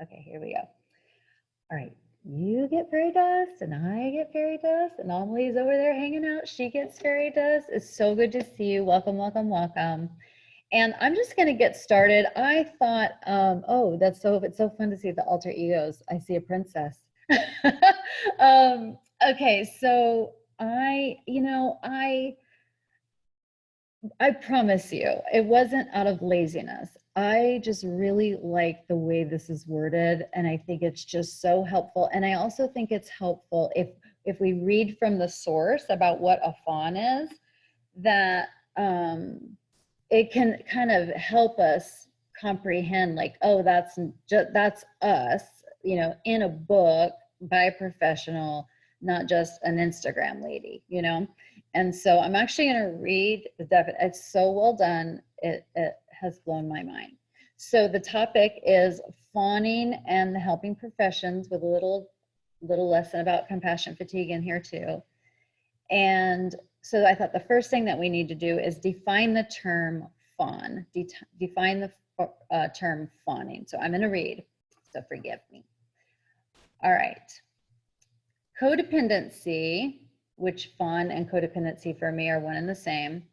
Okay, here we go. All right, you get fairy dust and I get fairy dust and Amelie's over there hanging out. She gets fairy dust. It's so good to see you. Welcome, welcome, welcome. And I'm just going to get started. I thought, oh, it's so fun to see the alter egos. I see a princess. Okay, so I promise you, it wasn't out of laziness. I just really like the way this is worded, and I think it's just so helpful. And I also think it's helpful if we read from the source about what a fawn is, that it can kind of help us comprehend, like, oh, that's us, in a book by a professional, not just an Instagram lady, And so I'm actually going to read the definition. It's so well done. It has blown my mind. So the topic is fawning and the helping professions, with a little lesson about compassion fatigue in here too. And so I thought the first thing that we need to do is define the term fawn, define the term fawning. So I'm going to read, so forgive me. All right. Codependency, which fawn and codependency for me are one and the same,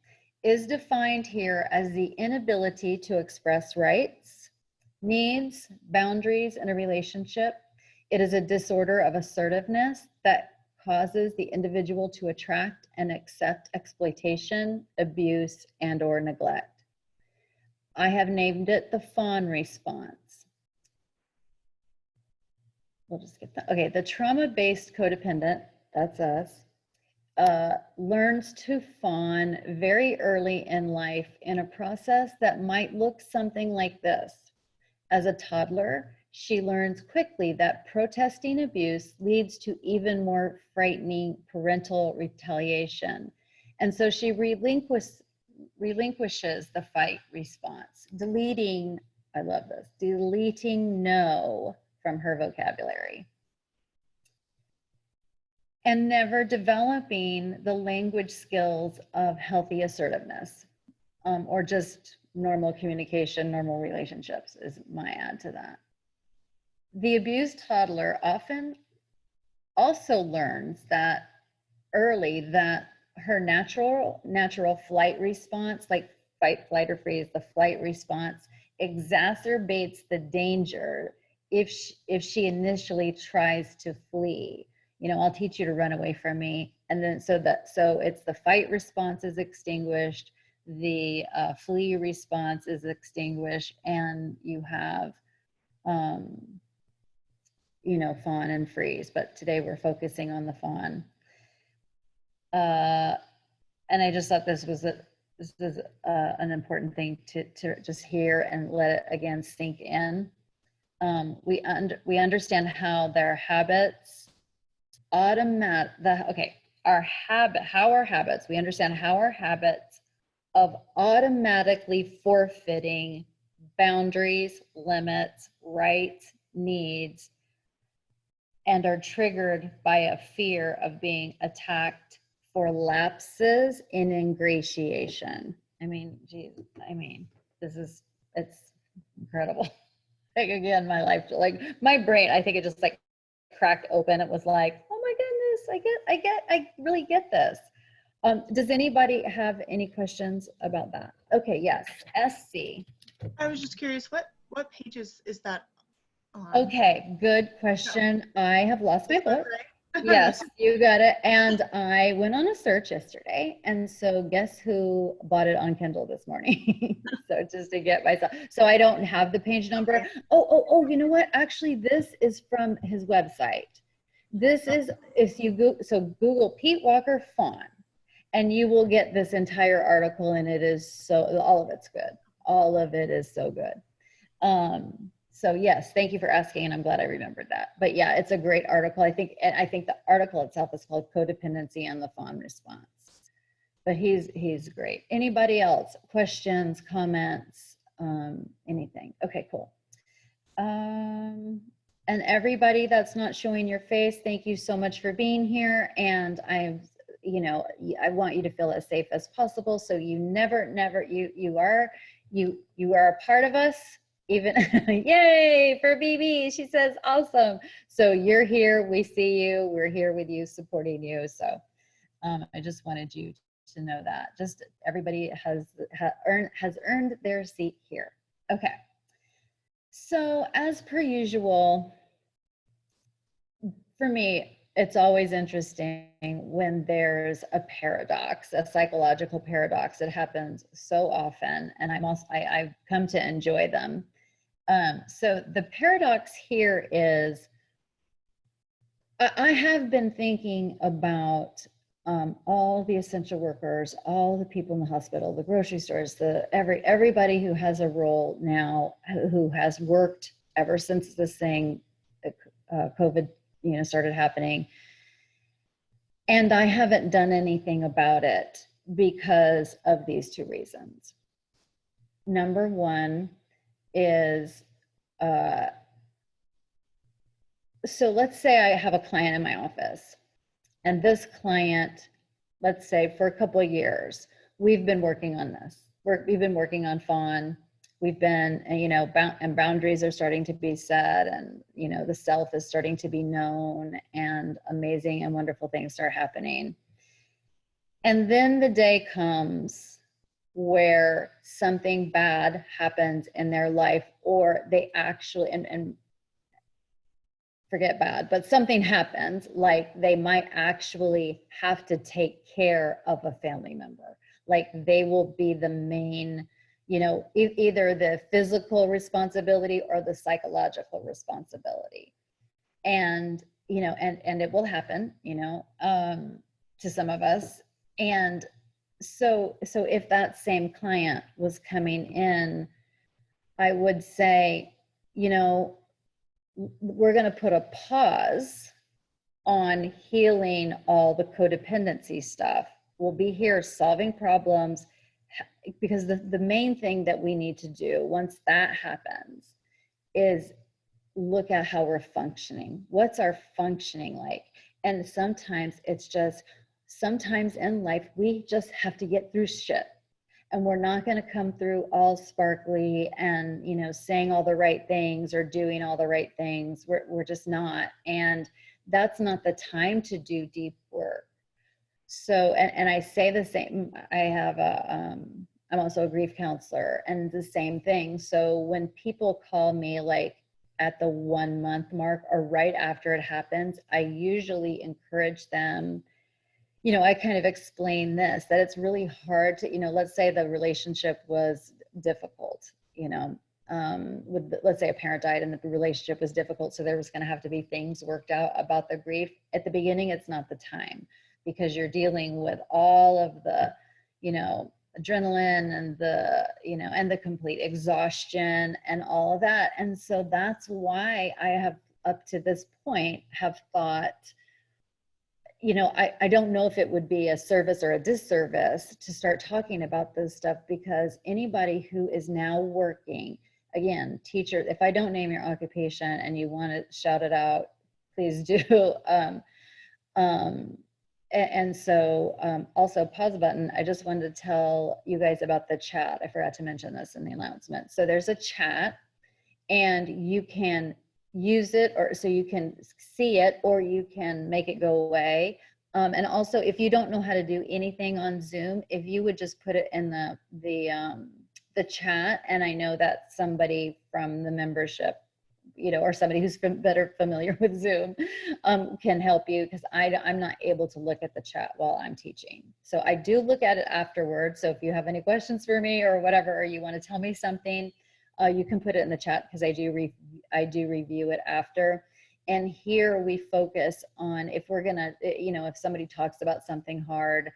is defined here as the inability to express rights, needs, boundaries in a relationship. It is a disorder of assertiveness that causes the individual to attract and accept exploitation, abuse, and/or neglect. I have named it the fawn response. We'll just get that. Okay, the trauma-based codependent, that's us, learns to fawn very early in life in a process that might look something like this. As a toddler, she learns quickly that protesting abuse leads to even more frightening parental retaliation. And so she relinquishes the fight response, deleting, I love this, deleting no from her vocabulary, and never developing the language skills of healthy assertiveness, or just normal communication, normal relationships is my add to that. The abused toddler often also learns that early that her natural flight response, like fight, flight, or freeze, the flight response exacerbates the danger if she initially tries to flee. I'll teach you to run away from me. And then so it's the fight response is extinguished, the flee response is extinguished, and you have fawn and freeze. But today we're focusing on the fawn. And I just thought this was an important thing to just hear and let it again sink in. We understand how their habits we understand how our habits of automatically forfeiting boundaries, limits, rights, needs, and are triggered by a fear of being attacked for lapses in ingratiation. It's incredible. Like, again, my life, like my brain, I think it just like cracked open. It was like, oh my goodness, I really get this. Does anybody have any questions about that? Okay, yes, SC. I was just curious, what pages is that on? Okay, good question. No. I have lost my book. Right? Yes, you got it. And I went on a search yesterday, and so guess who bought it on Kindle this morning? So just to get myself, so I don't have the page number. Okay. Oh, you know what? Actually, this is from his website. This is, if you Google Pete Walker Fawn, and you will get this entire article, and it is all of it's good. All of it is so good. So yes, thank you for asking, and I'm glad I remembered that. But yeah, it's a great article. I think the article itself is called Codependency and the Fawn Response. But he's great. Anybody else? Questions, comments, anything? Okay, cool. And everybody that's not showing your face, thank you so much for being here. And I want you to feel as safe as possible. So you are a part of us. even yay for BB. She says, awesome. So you're here. We see you. We're here with you, supporting you. So I just wanted you to know that. Just everybody has earned their seat here. Okay. So as per usual, for me, it's always interesting when there's a paradox, a psychological paradox. It happens so often, and I've come to enjoy them. So the paradox here is, I have been thinking about all the essential workers, all the people in the hospital, the grocery stores, everybody who has a role now, who has worked ever since this thing, COVID, started happening. And I haven't done anything about it because of these two reasons. Number one is, so let's say I have a client in my office, and this client, let's say for a couple of years, we've been working on this. We've been working on Fawn. We've been, and boundaries are starting to be set, and, the self is starting to be known, and amazing and wonderful things start happening. And then the day comes where something bad happens in their life, or they actually, and forget bad, but something happens, like they might actually have to take care of a family member. Like they will be the main, either the physical responsibility or the psychological responsibility. And, and it will happen, to some of us. And so if that same client was coming in, I would say, we're going to put a pause on healing all the codependency stuff. We'll be here solving problems, because the main thing that we need to do once that happens is look at how we're functioning. What's our functioning like? And sometimes sometimes in life, we just have to get through shit. And we're not going to come through all sparkly and, saying all the right things or doing all the right things. We're just not. And that's not the time to do deep work. So, and I say the same, I'm also a grief counselor, and the same thing. So when people call me like at the 1 month mark or right after it happens, I usually encourage them, I kind of explain this, that it's really hard to, let's say the relationship was difficult, let's say a parent died and the relationship was difficult. So there was going to have to be things worked out about the grief. At the beginning, it's not the time, because you're dealing with all of the, adrenaline and and the complete exhaustion and all of that. And so that's why I have, up to this point, have thought, I don't know if it would be a service or a disservice to start talking about this stuff, because anybody who is now working, again, teacher, if I don't name your occupation and you want to shout it out, please do. Also pause button. I just wanted to tell you guys about the chat. I forgot to mention this in the announcement. So there's a chat, and you can use it, or so you can see it, or you can make it go away. And also, if you don't know how to do anything on Zoom, if you would just put it in the chat, and I know that somebody from the membership, or somebody who's better familiar with Zoom, can help you, because I'm not able to look at the chat while I'm teaching. So I do look at it afterwards. So if you have any questions for me or whatever, or you want to tell me something, you can put it in the chat, because I do review it after. And here we focus on, if we're gonna, if somebody talks about something hard,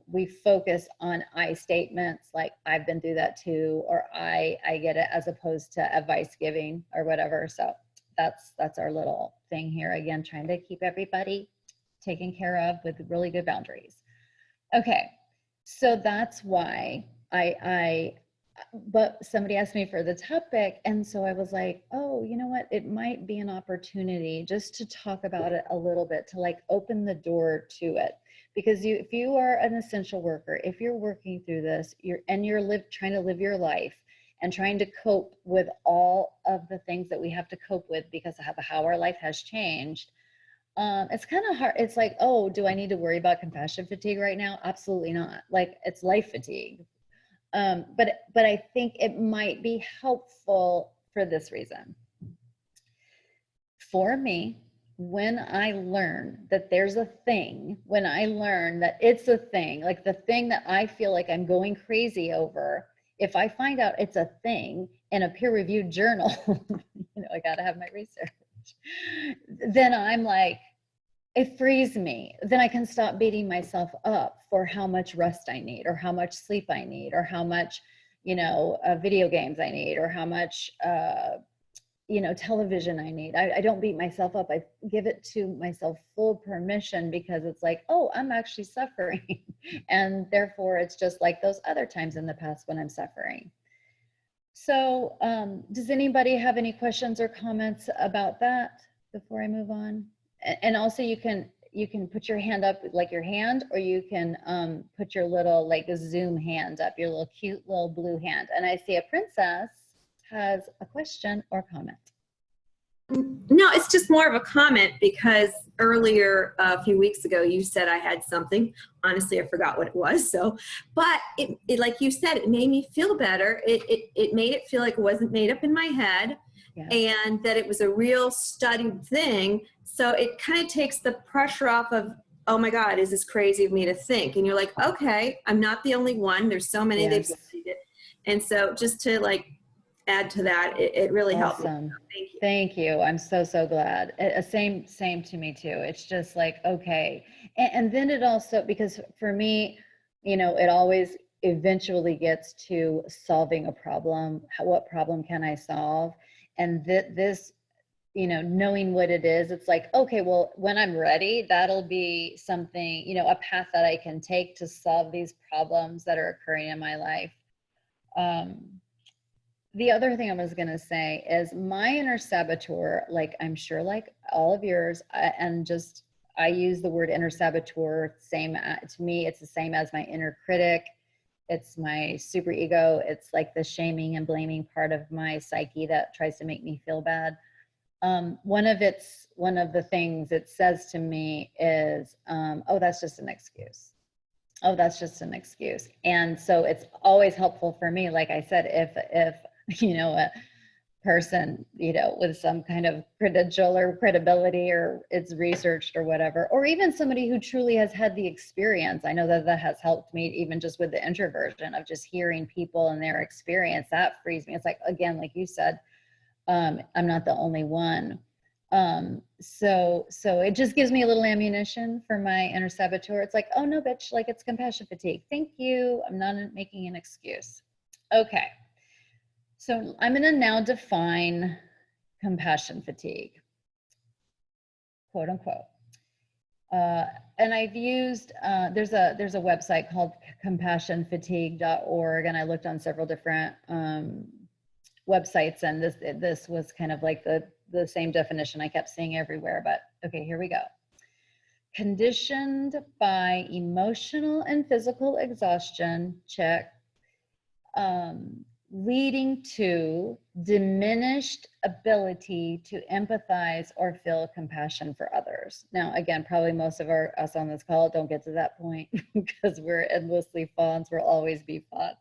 we focus on I statements, like I've been through that too, or I get it, as opposed to advice giving or whatever. So that's our little thing here. Again, trying to keep everybody taken care of with really good boundaries. Okay, so that's why but somebody asked me for the topic, and so I was like, oh, you know what, it might be an opportunity just to talk about it a little bit, to like open the door to it. Because if you are an essential worker, if you're working through this, you're trying to live your life, and trying to cope with all of the things that we have to cope with because of how our life has changed, it's kind of hard. It's like, oh, do I need to worry about compassion fatigue right now? Absolutely not. Like, it's life fatigue. But I think it might be helpful for this reason. For me, when I learn that there's a thing, when I learn that it's a thing, like the thing that I feel like I'm going crazy over, if I find out it's a thing in a peer-reviewed journal, I got to have my research, then I'm like, it frees me. Then I can stop beating myself up for how much rest I need, or how much sleep I need, or how much, video games I need, or how much, television I need. I don't beat myself up. I give it to myself full permission, because it's like, oh, I'm actually suffering. And therefore it's just like those other times in the past when I'm suffering. So does anybody have any questions or comments about that before I move on? And also you can put your hand up, like your hand, or you can put your little, like a Zoom hand up, your little cute little blue hand. And I see a princess has a question or comment. No, it's just more of a comment, because earlier, a few weeks ago, you said I had something. Honestly, I forgot what it was. So, but it like you said, it made me feel better. It made it feel like it wasn't made up in my head, and that it was a real studied thing. So it kind of takes the pressure off of, oh my God, is this crazy of me to think? And you're like, okay, I'm not the only one. There's so many they've studied it. And so just to like add to that, it really helped me. Thank you. Thank you. I'm so glad. Same to me too. It's just like, okay. And then it also, because for me, it always eventually gets to solving a problem. What problem can I solve? And this, knowing what it is, it's like, okay, well, when I'm ready, that'll be something, a path that I can take to solve these problems that are occurring in my life. The other thing I was going to say is my inner saboteur, like I'm sure like all of yours, I use the word inner saboteur, to me, it's the same as my inner critic. It's my super ego. It's like the shaming and blaming part of my psyche that tries to make me feel bad. One of the things it says to me is, oh, that's just an excuse. Oh, that's just an excuse. And so it's always helpful for me, like I said, if a person, with some kind of credential or credibility, or it's researched or whatever, or even somebody who truly has had the experience. I know that has helped me, even just with the introversion of just hearing people and their experience. That frees me. It's like, again, like you said, I'm not the only one. So it just gives me a little ammunition for my inner saboteur. It's like, oh no, bitch, like it's compassion fatigue. Thank you. I'm not making an excuse. Okay. So I'm going to now define compassion fatigue, quote unquote. And I've used, there's a website called compassionfatigue.org, and I looked on several different websites, and this was kind of like the same definition I kept seeing everywhere, but okay, here we go. Conditioned by emotional and physical exhaustion, check, leading to diminished ability to empathize or feel compassion for others. Now, again, probably most of us on this call don't get to that point because we're endlessly fawns. We'll always be fawns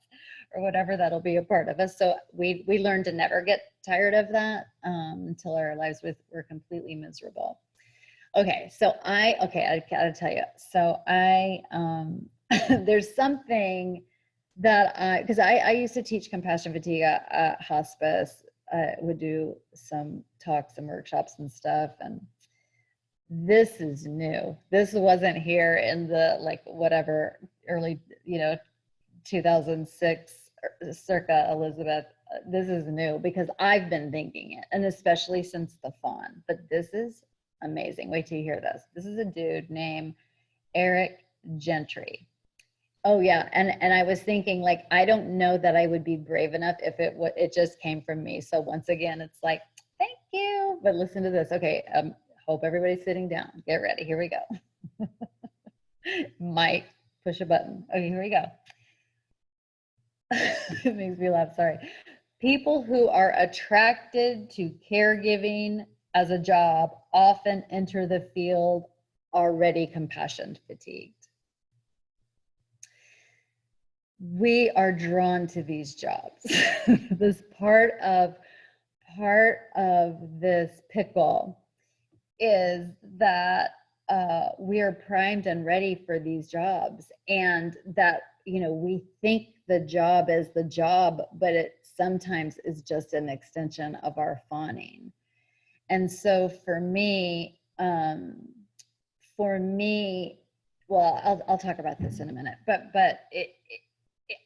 or whatever. That'll be a part of us. So we learn to never get tired of that until our lives were completely miserable. Okay, so I gotta tell you. So there's something that because I used to teach compassion fatigue at hospice. Would do some talks and workshops and stuff, and this is new. This wasn't here in the whatever early 2006 circa Elizabeth. This is new because I've been thinking it, and especially since the Fawn. But this is amazing. Wait till you hear this. This is a dude named Eric Gentry. Oh yeah, and I was thinking, like, I don't know that I would be brave enough if it just came from me. So once again, it's like, thank you. But listen to this. Okay, hope everybody's sitting down. Get ready. Here we go. Might push a button. Okay, here we go. It makes me laugh. Sorry. People who are attracted to caregiving as a job often enter the field already compassion fatigued. We are drawn to these jobs. This part of this pickle is that we are primed and ready for these jobs, and that, you know, we think the job is the job, but it sometimes is just an extension of our fawning. And so for me, well, I'll talk about this in a minute, but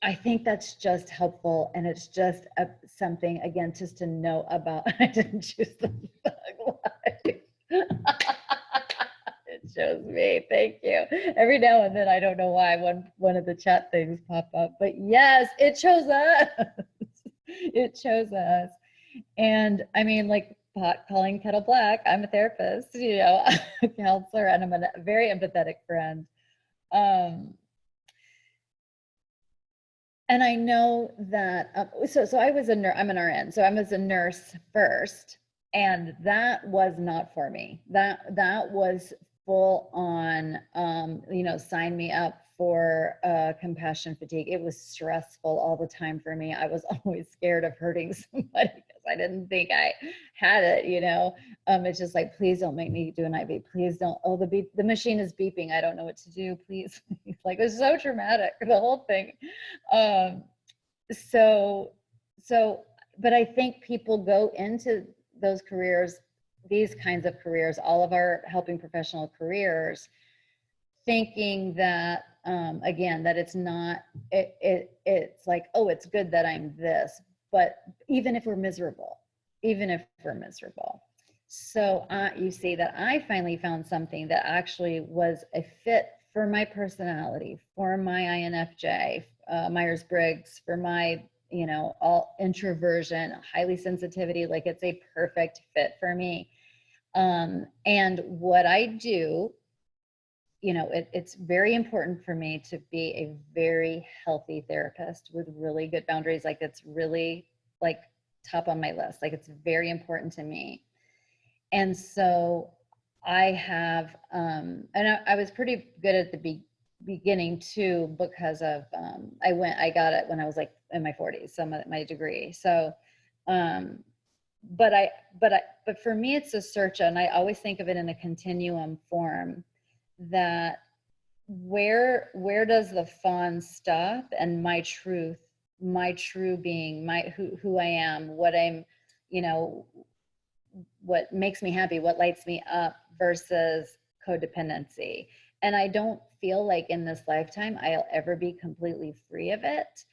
I think that's just helpful, and it's just something, again, just to know about. I didn't choose the bug life. It shows me. Thank you. Every now and then, I don't know why one of the chat things pop up, but yes, it shows us. It shows us. And I mean, like, pot calling kettle black. I'm a therapist, you know, a counselor, and I'm a very empathetic friend. And I know that, so I was I'm an RN, so I was a nurse first, and that was not for me. That was full on, you know, sign me up for compassion fatigue. It was stressful all the time for me. I was always scared of hurting somebody because I didn't think I had it, you know. It's just like, please don't make me do an IV. Please don't. Oh, the machine is beeping. I don't know what to do. Please. Like, it was so traumatic, the whole thing. But I think people go into those careers, these kinds of careers, all of our helping professional careers, thinking that, again, that it's not, it's like, oh, it's good that I'm this, but even if we're miserable. So you see that I finally found something that actually was a fit for my personality, for my INFJ, Myers-Briggs, for my, you know, all introversion, highly sensitivity, like it's a perfect fit for me. And what I do, you know, it's very important for me to be a very healthy therapist with really good boundaries. Like, it's really like top on my list. Like, it's very important to me. And so I have, and I was pretty good at the beginning too, because of, I got it when I was like in my 40s, so my degree. So, but for me, it's a search, and I always think of it in a continuum form, that where does the fawn stop, and my true being, who I am, what I'm, you know, what makes me happy, what lights me up, versus codependency. And I don't feel like in this lifetime I'll ever be completely free of it,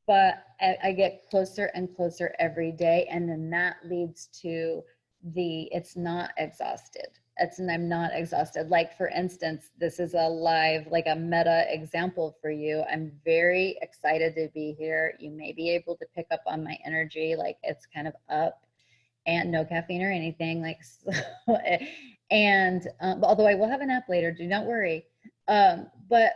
but I get closer and closer every day. And then that leads to it's not exhausted. I'm not exhausted. Like, for instance, this is a live, like a meta example for you. I'm very excited to be here. You may be able to pick up on my energy, like it's kind of up, and no caffeine or anything, like, so, and although I will have a nap later, do not worry. But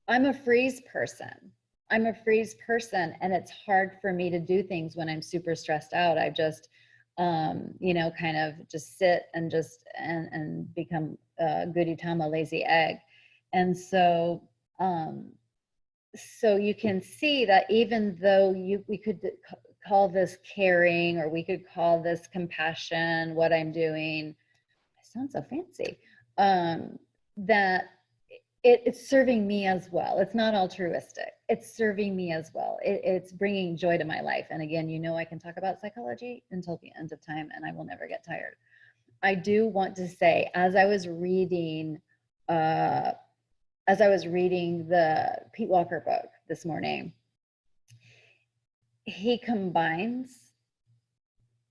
I'm a freeze person. And it's hard for me to do things when I'm super stressed out. I just, you know, kind of just sit and just and become goody Tama, lazy egg. And so so you can see that even though we could call this caring, or we could call this compassion, what I'm doing, it sounds so fancy, that it's serving me as well. It's not altruistic. It's serving me as well. It's bringing joy to my life. And again, you know, I can talk about psychology until the end of time, and I will never get tired. I do want to say, as I was reading the Pete Walker book this morning, he combines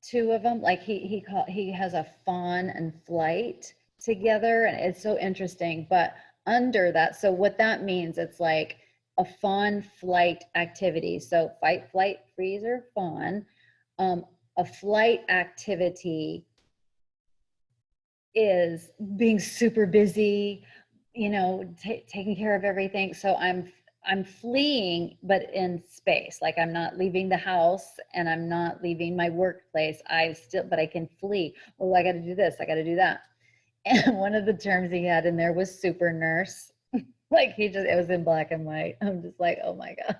two of them. Like, he has a fawn and flight together, and it's so interesting. But under that, so what that means, it's like a fawn flight activity. So fight, flight, freeze, or fawn. A flight activity is being super busy, you know, taking care of everything. So I'm fleeing, but in space. Like I'm not leaving the house and I'm not leaving my workplace. But I can flee. Oh, I got to do this. I got to do that. And one of the terms he had in there was super nurse. Like it was in black and white. I'm just like, oh my God,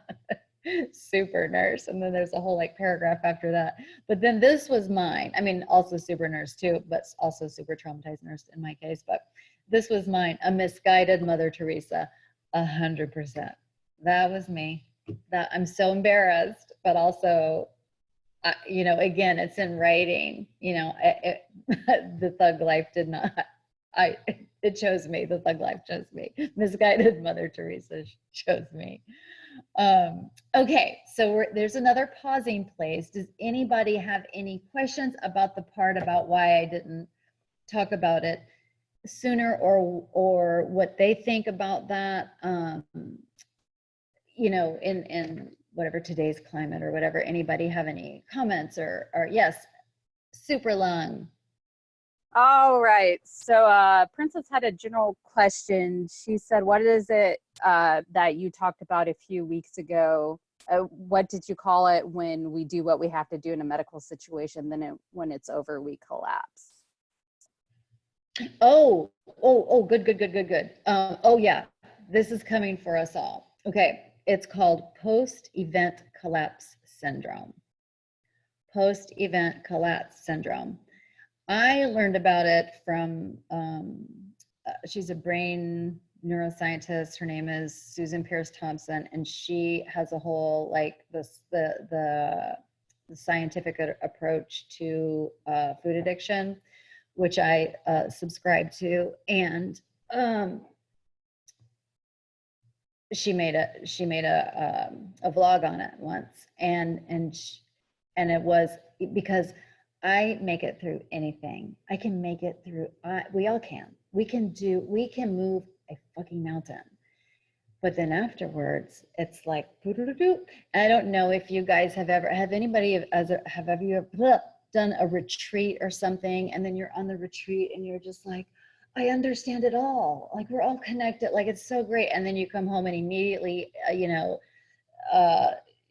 super nurse. And then there's a whole like paragraph after that. But then this was mine. I mean, also super nurse too, but also super traumatized nurse in my case. But this was mine, a misguided Mother Teresa, 100%. That was me. That I'm so embarrassed, but also, you know, again, it's in writing. You know, the thug life did not. It chose me. The thug life chose me. Misguided Mother Teresa chose me. Okay, so there's another pausing place. Does anybody have any questions about the part about why I didn't talk about it sooner, or what they think about that? You know, in whatever today's climate or whatever. Anybody have any comments or yes, super long. All right. So Princess had a general question. She said, what is it that you talked about a few weeks ago? What did you call it when we do what we have to do in a medical situation, then when it's over, we collapse? Oh, good. Oh yeah, this is coming for us all. Okay, it's called post-event collapse syndrome. Post-event collapse syndrome. I learned about it from, she's a brain neuroscientist. Her name is Susan Pierce Thompson, and she has a whole like the scientific approach to food addiction, which I subscribe to, and she made a vlog on it once, and it was because I make it through anything. I can make it through. We all can. We can move a fucking mountain. But then afterwards, it's like, I don't know if you guys have ever done a retreat or something, and then you're on the retreat and you're just like, I understand it all. Like we're all connected. Like it's so great. And then you come home and immediately,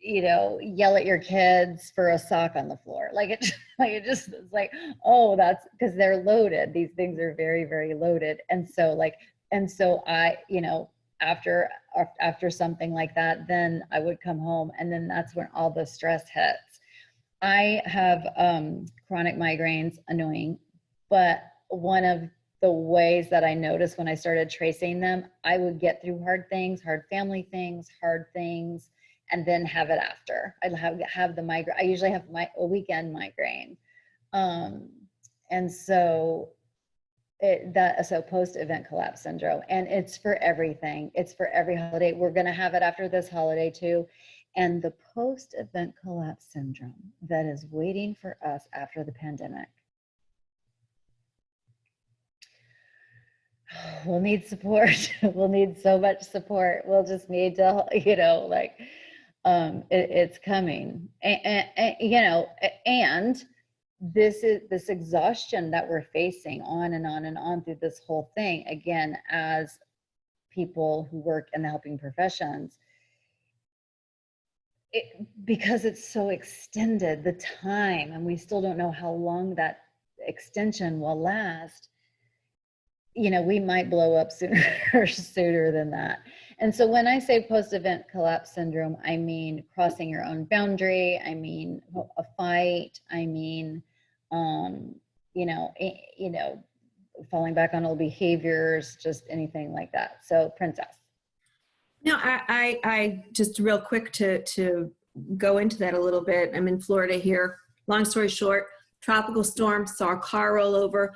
yell at your kids for a sock on the floor. It's like, oh, that's because they're loaded. These things are very, very loaded. And so I, after something like that, then I would come home, and then that's when all the stress hits. I have chronic migraines, annoying, but one of the ways that I noticed when I started tracing them, I would get through hard family things, hard things, and then have it after. I'd have the migraine. I usually have a weekend migraine. And so post-event collapse syndrome, and it's for everything. It's for every holiday. We're going to have it after this holiday too. And the post-event collapse syndrome that is waiting for us after the pandemic. We'll need support. We'll need so much support. We'll just need to, it's coming. And this exhaustion that we're facing on and on and on through this whole thing, again, as people who work in the helping professions, because it's so extended, the time, and we still don't know how long that extension will last, we might blow up sooner than that. And so when I say post-event collapse syndrome, I mean crossing your own boundary. I mean a fight. I mean, falling back on old behaviors, just anything like that. So, Princess. No, I just real quick to go into that a little bit. I'm in Florida here. Long story short, tropical storm, saw a car roll over.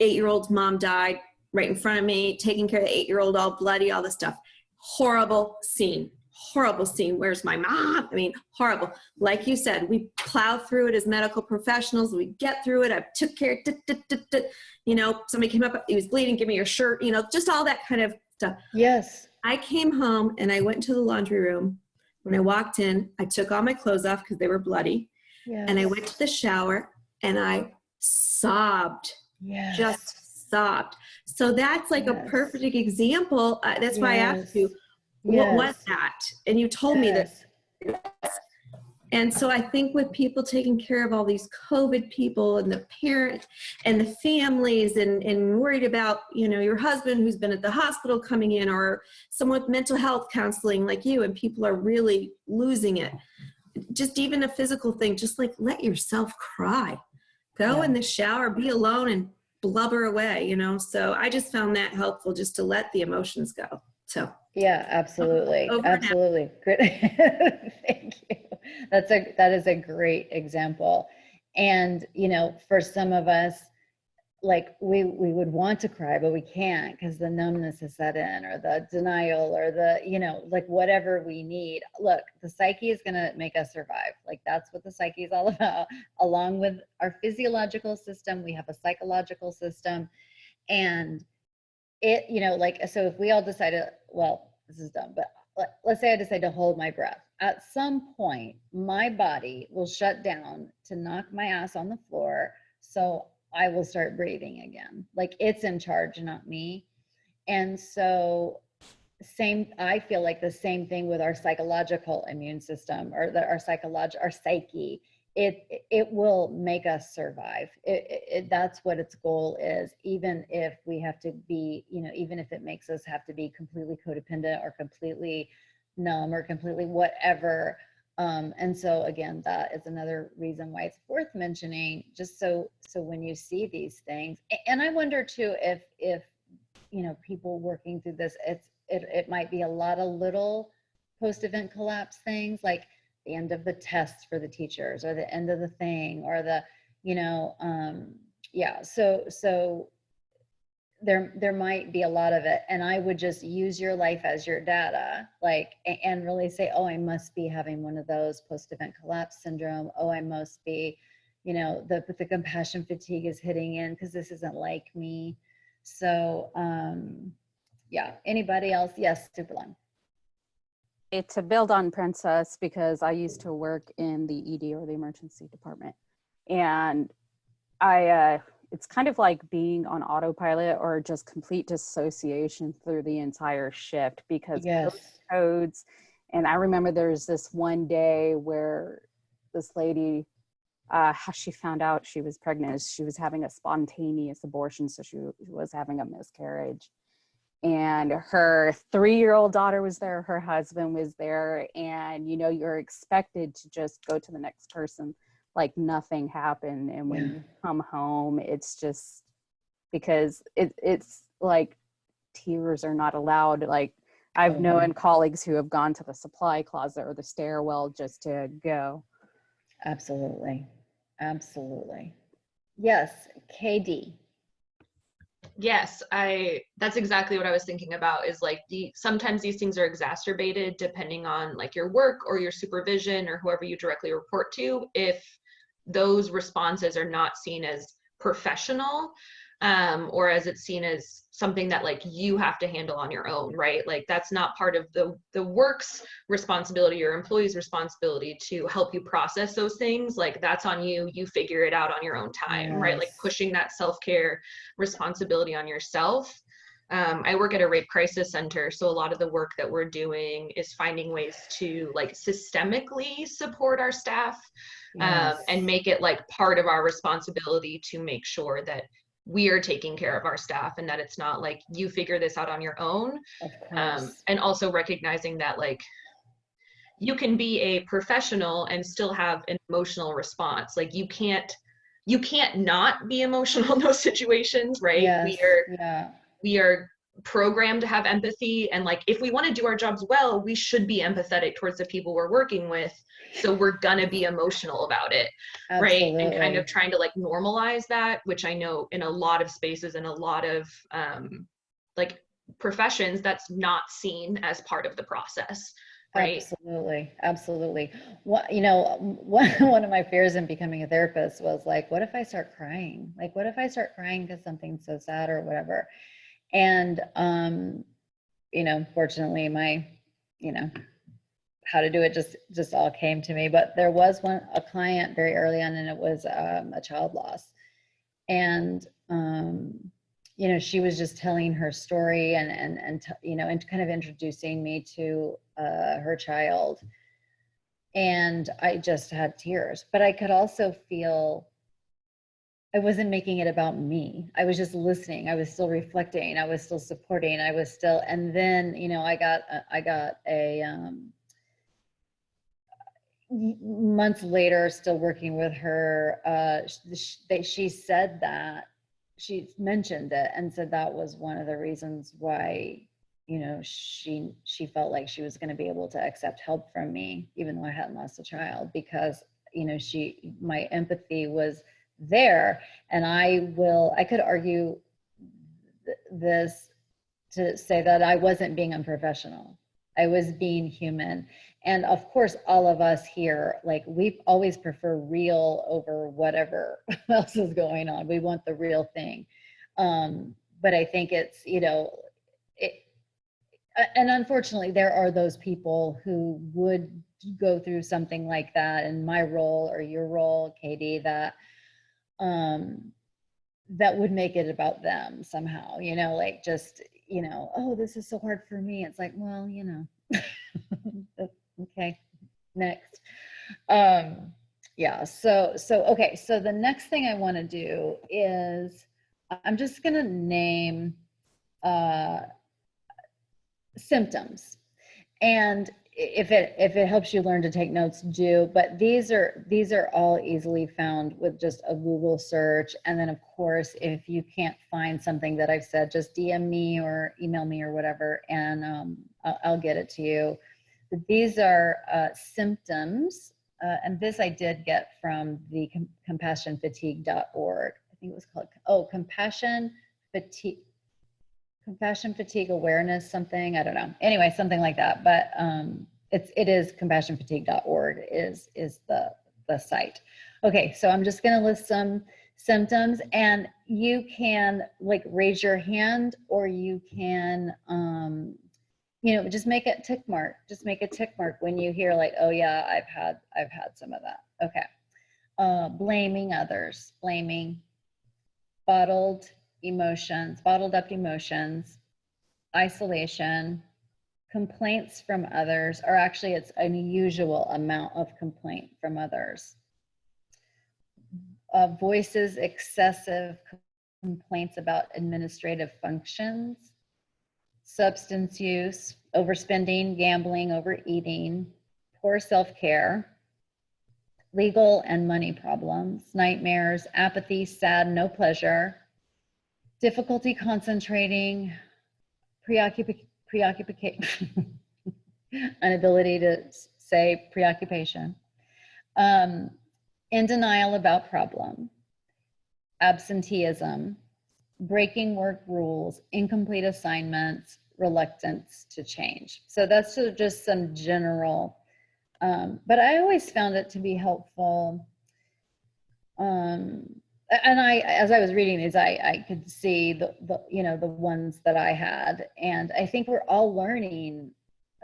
8-year-old's mom died right in front of me, taking care of the 8-year-old, all bloody, all this stuff. Horrible scene. Where's my mom? I mean, horrible. Like you said, we plow through it as medical professionals. We get through it. I took care. Somebody came up, he was bleeding. Give me your shirt. Just all that kind of stuff. Yes. I came home and I went into the laundry room. When I walked in, I took all my clothes off because they were bloody. Yes. And I went to the shower and I sobbed. Yes. Just sobbed. So that's like a perfect example. That's why I asked you, What was Yes. that? And you told me that. Yes. And so I think with people taking care of all these COVID people and the parents and the families and worried about, you know, your husband who's been at the hospital coming in, or someone with mental health counseling like you, and people are really losing it. Just even a physical thing, just like let yourself cry. Go in the shower, be alone, and blubber away, you know? So I just found that helpful, just to let the emotions go. So Yeah, absolutely. over and out. Absolutely. Great. Thank you. That is a great example. And, you know, for some of us, like we would want to cry, but we can't because the numbness is set in, or the denial, or the, you know, like whatever we need. Look, the psyche is going to make us survive. Like that's what the psyche is all about. Along with our physiological system, we have a psychological system. And it, you know, like, so if we all decided, well, this is dumb, but let's say I decide to hold my breath. At some point, my body will shut down to knock my ass on the floor. So I will start breathing again. Like it's in charge, not me. And so I feel like the same thing with our psychological immune system, or our psyche. It will make us survive. That's what its goal is, even if we have to be, you know, even if it makes us have to be completely codependent or completely numb or completely whatever. And so again, that is another reason why it's worth mentioning, just so when you see these things. And I wonder too, if you know, people working through this, it might be a lot of little post-event collapse things, like the end of the test for the teachers, or the end of the thing, or the, you know, yeah. So there might be a lot of it. And I would just use your life as your data, like, and really say, oh, I must be having one of those post-event collapse syndrome. Oh, I must be, you know, the compassion fatigue is hitting in because this isn't like me. So, yeah, anybody else? Yes, super long. To build on Princess, because I used to work in the ED, or the emergency department, and it's kind of like being on autopilot or just complete dissociation through the entire shift, because codes. And I remember there's this one day where this lady, how she found out she was pregnant, she was having a spontaneous abortion, so she was having a miscarriage. And her 3-year-old daughter was there, her husband was there, and you know, you're expected to just go to the next person like nothing happened. And when you come home, it's just, because it's like tears are not allowed. Like I've known colleagues who have gone to the supply closet or the stairwell just to go. Absolutely. Absolutely. Yes, KD. Yes, that's exactly what I was thinking about, is like sometimes these things are exacerbated depending on like your work or your supervision or whoever you directly report to, if those responses are not seen as professional, or as it's seen as something that like you have to handle on your own, right? Like that's not part of the work's responsibility or employee's responsibility to help you process those things. Like that's on you. You figure it out on your own time, right? Like pushing that self-care responsibility on yourself. I work at a rape crisis center, so a lot of the work that we're doing is finding ways to like systemically support our staff, and make it like part of our responsibility to make sure that we are taking care of our staff, and that it's not like you figure this out on your own. Of course. And also recognizing that like you can be a professional and still have an emotional response. Like you can't not be emotional in those situations, right? Yes. We are programmed to have empathy, and like if we want to do our jobs well, we should be empathetic towards the people we're working with, so we're gonna be emotional about it. Absolutely. Right? And kind of trying to like normalize that, which I know in a lot of spaces and a lot of like professions, that's not seen as part of the process. Right? Absolutely. What, you know, one of my fears in becoming a therapist was like, what if I start crying? Like, what if I start crying because something's so sad or whatever? And, you know, fortunately my, you know, how to do it just all came to me. But there was a client very early on, and it was a child loss. And you know, she was just telling her story you know, and kind of introducing me to her child. And I just had tears, but I could also feel I wasn't making it about me. I was just listening. I was still reflecting. I was still supporting. I was still, and then, you know, I got a, months later, still working with her, she said that, she mentioned it and said that was one of the reasons why, you know, she felt like she was going to be able to accept help from me, even though I hadn't lost a child, because, you know, my empathy was there. And I could argue this to say that I wasn't being unprofessional. I was being human. And of course, all of us here, like, we always prefer real over whatever else is going on. We want the real thing. But I think it's, you know, and unfortunately, there are those people who would go through something like that in my role or your role, Katie, that that would make it about them somehow, you know, like, just, you know, oh, this is so hard for me. It's like, well, you know, okay, next. Yeah, so okay, so the next thing I want to do is I'm just going to name symptoms. And if it helps you learn to take notes, do. But these are all easily found with just a Google search. And then, of course, if you can't find something that I've said, just DM me or email me or whatever, and I'll get it to you. But these are symptoms, and this I did get from the compassionfatigue.org. I think it was called compassion fatigue awareness something, I don't know, anyway, something like that. But it is compassionfatigue.org is the site. Okay, so I'm just going to list some symptoms, and you can, like, raise your hand, or you can you know, just make a tick mark. Just make a tick mark when you hear, like, oh yeah, I've had some of that. Okay. Blaming others, bottled up emotions, isolation, complaints from others, or actually it's an unusual amount of complaint from others. Voices excessive complaints about administrative functions, substance use, overspending, gambling, overeating, poor self-care, legal and money problems, nightmares, apathy, sad, no pleasure, difficulty concentrating, preoccupation, inability to say preoccupation, in denial about problem, absenteeism, breaking work rules, incomplete assignments, reluctance to change. So that's just some general, but I always found it to be helpful. And as I was reading these, I could see the you know, the ones that I had. And I think we're all learning,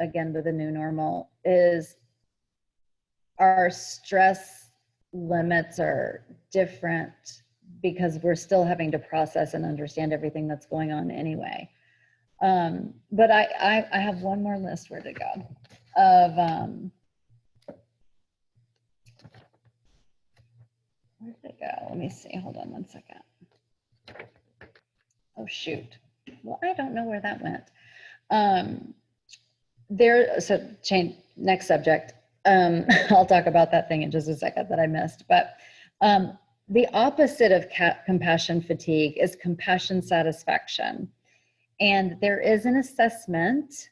again, with the new normal, is our stress limits are different because we're still having to process and understand everything that's going on anyway. But I have one more list. Where'd it go? Of where did it go? Let me see. Hold on one second. Oh shoot. Well, I don't know where that went. So change next subject. I'll talk about that thing in just a second that I missed. But the opposite of compassion fatigue is compassion satisfaction. And there is an assessment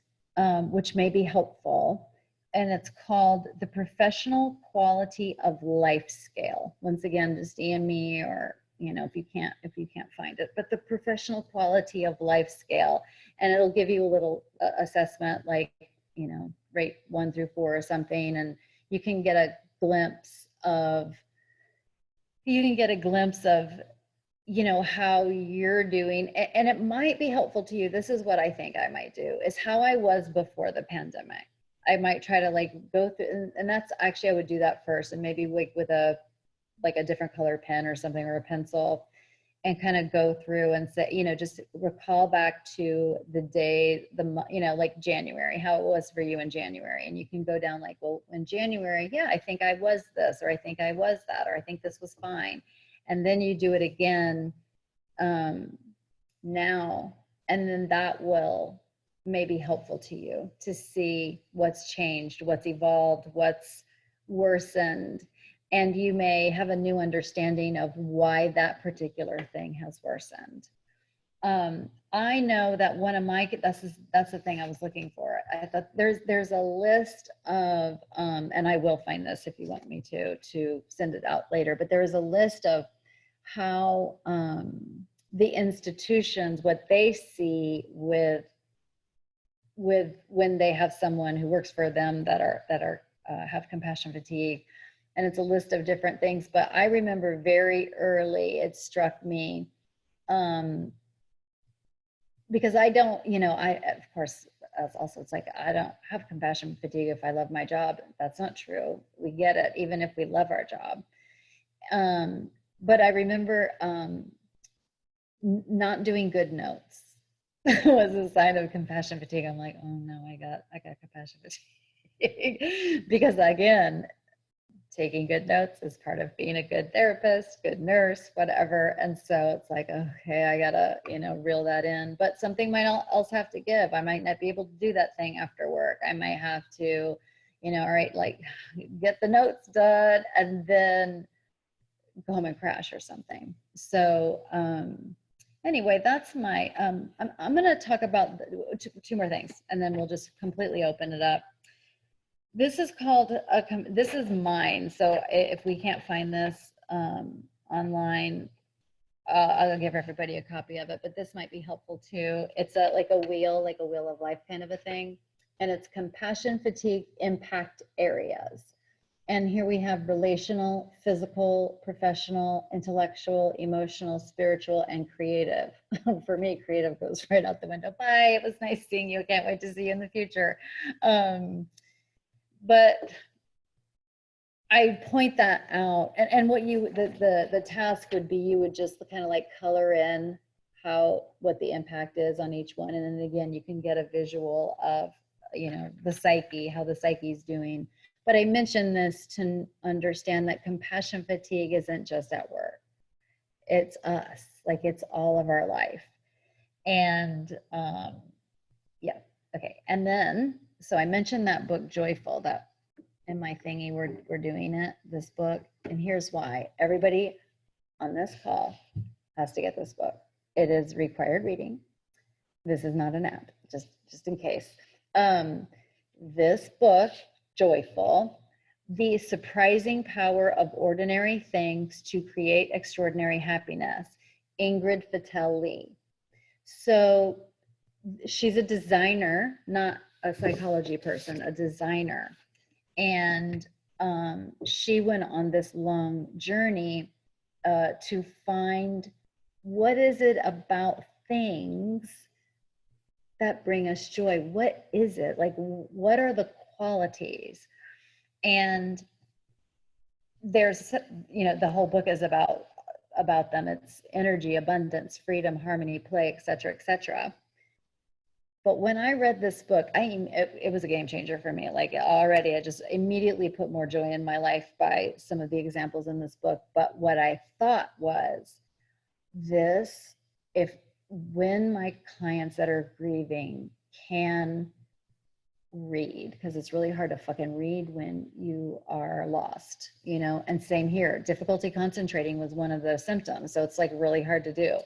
which may be helpful, and it's called the Professional Quality of Life Scale. Once again, just DM me, or, you know, if you can't find it, but the Professional Quality of Life Scale, and it'll give you a little assessment, like, you know, rate 1 through 4 or something, and you can get a glimpse of you know, how you're doing. And it might be helpful to you. This is what I think I might do, is how I was before the pandemic. I might try to, like, go through, and that's actually, I would do that first, and maybe, like, with a different color pen or something, or a pencil, and kind of go through and say, just recall back to the day, like January, how it was for you in January. And you can go down like, well, in January, yeah, I think I was this, or I think I was that, or I think this was fine. And then you do it again now, and then that will may be helpful to you to see what's changed, what's evolved, what's worsened. And you may have a new understanding of why that particular thing has worsened. I know that one of my, that's the thing I was looking for. I thought there's a list of, and I will find this if you want me to send it out later, but there is a list of how the institutions, what they see with when they have someone who works for them that have compassion fatigue. And it's a list of different things, but I remember very early, it struck me, because I don't, of course, also it's like, I don't have compassion fatigue if I love my job. That's not true. We get it, even if we love our job. But I remember not doing good notes was a sign of compassion fatigue. I'm like, oh no, I got compassion fatigue. Because again, taking good notes is part of being a good therapist, good nurse, whatever. And so it's like, okay, I gotta, reel that in. But something might else have to give. I might not be able to do that thing after work. I might have to, all right, like get the notes done and then go home and crash or something. So anyway, that's my, I'm gonna talk about two more things and then we'll just completely open it up. This is called, this is mine. So if we can't find this online, I'll give everybody a copy of it, but this might be helpful too. It's like a wheel of life kind of a thing. And it's compassion fatigue impact areas. And here we have relational, physical, professional, intellectual, emotional, spiritual, and creative. For me, creative goes right out the window. Bye, it was nice seeing you. Can't wait to see you in the future. But I point that out, and what the task would be, you would just kind of like color in what the impact is on each one, and then again you can get a visual of the psyche, how the psyche is doing. But I mentioned this to understand that compassion fatigue isn't just at work; it's us, like it's all of our life, and yeah, okay, and then. So I mentioned that book, Joyful, that in my thingy, we're doing it, this book. And here's why. Everybody on this call has to get this book. It is required reading. This is not an app, just in case. This book, Joyful, The Surprising Power of Ordinary Things to Create Extraordinary Happiness, Ingrid Fattel-Lee. So she's a designer, not a psychology person, a designer. And she went on this long journey to find what is it about things that bring us joy? What is it? Like, what are the qualities? And there's, the whole book is about them. It's energy, abundance, freedom, harmony, play, etc., etc. But when I read this book, it was a game changer for me. Like already, I just immediately put more joy in my life by some of the examples in this book. But what I thought was when my clients that are grieving can read, because it's really hard to fucking read when you are lost, and same here. Difficulty concentrating was one of the symptoms. So it's like really hard to do.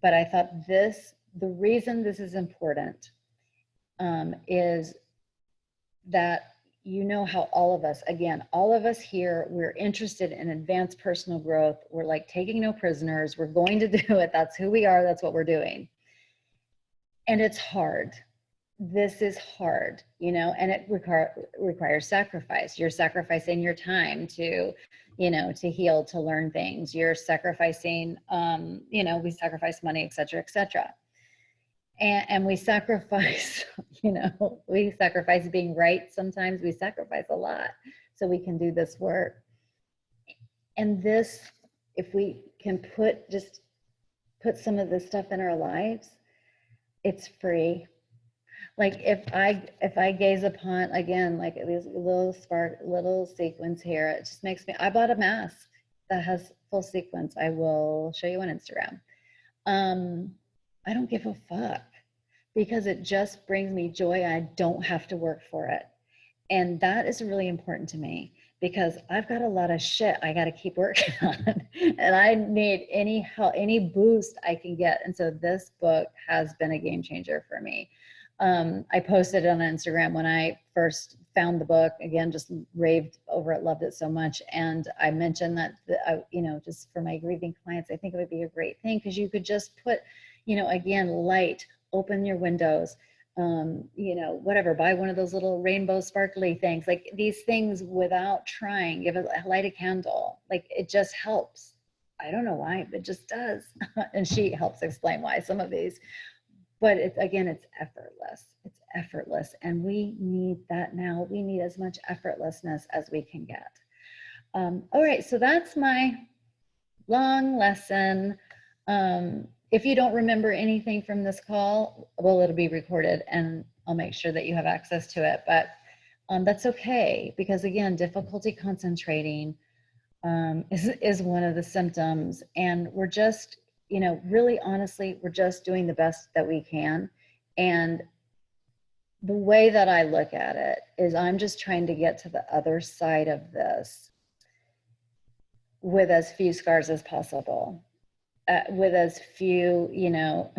But I thought the reason this is important is that how all of us here, we're interested in advanced personal growth. We're like taking no prisoners. We're going to do it. That's who we are. That's what we're doing. And it's hard. This is hard, and it requires sacrifice. You're sacrificing your time to heal, to learn things. You're sacrificing, we sacrifice money, et cetera, et cetera. And we sacrifice, we sacrifice being right. Sometimes we sacrifice a lot so we can do this work. And this, if we can put just put some of this stuff in our lives, it's free. Like if I gaze upon, again, like these little sequins here, it just makes me, I bought a mask that has full sequins. I will show you on Instagram. I don't give a fuck because it just brings me joy. I don't have to work for it. And that is really important to me because I've got a lot of shit I got to keep working on, and I need any help, any boost I can get. And so this book has been a game changer for me. I posted it on Instagram when I first found the book, again, just raved over it, loved it so much. And I mentioned that, you know, just for my grieving clients, I think it would be a great thing because you could just put, you know, again, light, open your windows, you know, whatever, buy one of those little rainbow sparkly things, like these things without trying, light a candle, like it just helps. I don't know why, but it just does. And she helps explain why some of these, but it's, again, it's effortless. It's effortless. And we need that now. We need as much effortlessness as we can get. All right, so that's my long lesson. If you don't remember anything from this call, well, it'll be recorded and I'll make sure that you have access to it, but that's okay, because again, difficulty concentrating is one of the symptoms, and we're just, you know, really honestly, we're just doing the best that we can. And the way that I look at it is I'm just trying to get to the other side of this with as few scars as possible. With as few, you know,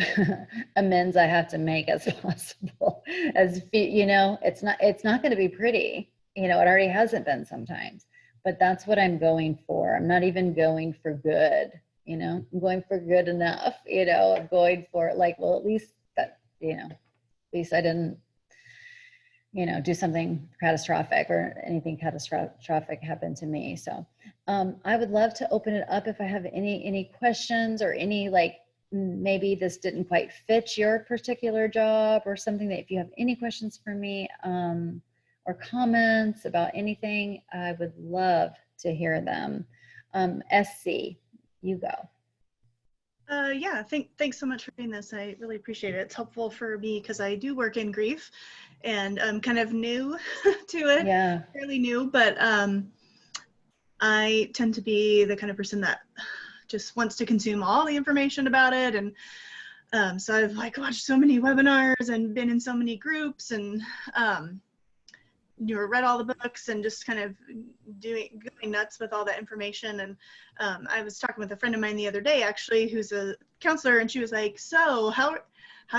amends I have to make as possible. As few, you know, it's not going to be pretty. You know, it already hasn't been sometimes, but that's what I'm going for. I'm not even going for good. You know, I'm going for good enough. You know, I'm going for like, well, at least that, you know, at least I didn't, you know, do something catastrophic or anything catastrophic happen to me. So I would love to open it up if I have any questions or any, like, maybe this didn't quite fit your particular job or something, that if you have any questions for me or comments about anything, I would love to hear them. SC, you go. Yeah, thanks so much for doing this. I really appreciate it. It's helpful for me because I do work in grief and I'm kind of new to it. Yeah. Fairly new, but I tend to be the kind of person that just wants to consume all the information about it. And so I've like watched so many webinars and been in so many groups and you know, read all the books and just kind of going nuts with all that information. And I was talking with a friend of mine the other day, actually, who's a counselor, and she was like, so how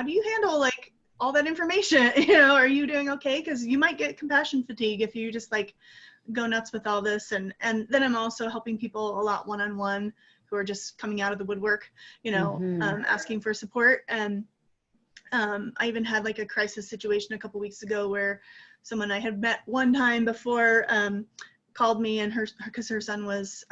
do you handle like all that information? You know, are you doing okay? Because you might get compassion fatigue if you just like go nuts with all this. And then I'm also helping people a lot one-on-one who are just coming out of the woodwork, you know, asking for support. And I even had like a crisis situation a couple weeks ago where someone I had met one time before called me, and because her son was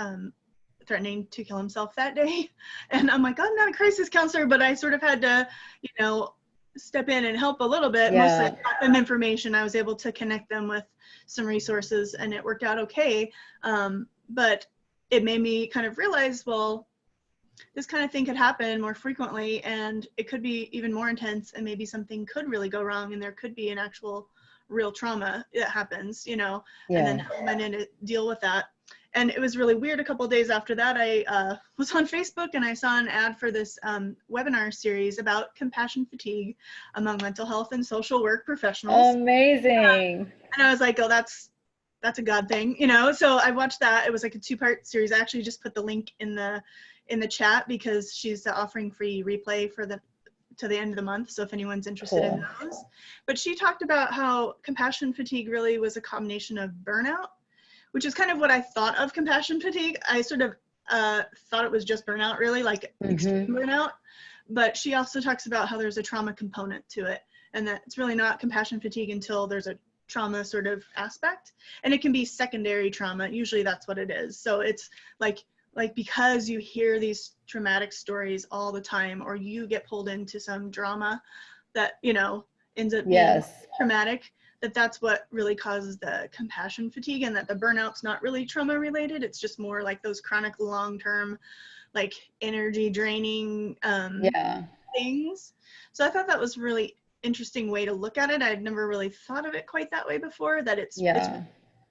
threatening to kill himself that day. And I'm like, I'm not a crisis counselor, but I sort of had to, you know, step in and help a little bit. Yeah. Mostly I got them information. I was able to connect them with some resources and it worked out okay. But it made me kind of realize, well, this kind of thing could happen more frequently and it could be even more intense, and maybe something could really go wrong and there could be an actual real trauma that happens, you know, and then how am I going to deal with that? And it was really weird. A couple of days after that, I was on Facebook and I saw an ad for this webinar series about compassion fatigue among mental health and social work professionals. Amazing. And I was like, oh, that's a God thing, you know? So I watched that. It was like a 2-part series. I actually just put the link in the chat because she's offering free replay for to the end of the month. So if anyone's interested in those. But she talked about how compassion fatigue really was a combination of burnout, which is kind of what I thought of compassion fatigue. I sort of thought it was just burnout, really, like extreme burnout. But she also talks about how there's a trauma component to it, and that it's really not compassion fatigue until there's a trauma sort of aspect. And it can be secondary trauma. Usually that's what it is. So it's like because you hear these traumatic stories all the time, or you get pulled into some drama that, you know, ends up being traumatic, that's what really causes the compassion fatigue, and that the burnout's not really trauma related. It's just more like those chronic long-term, like energy draining Yeah. things. So I thought that was really interesting way to look at it. I'd never really thought of it quite that way before, that it's Yeah.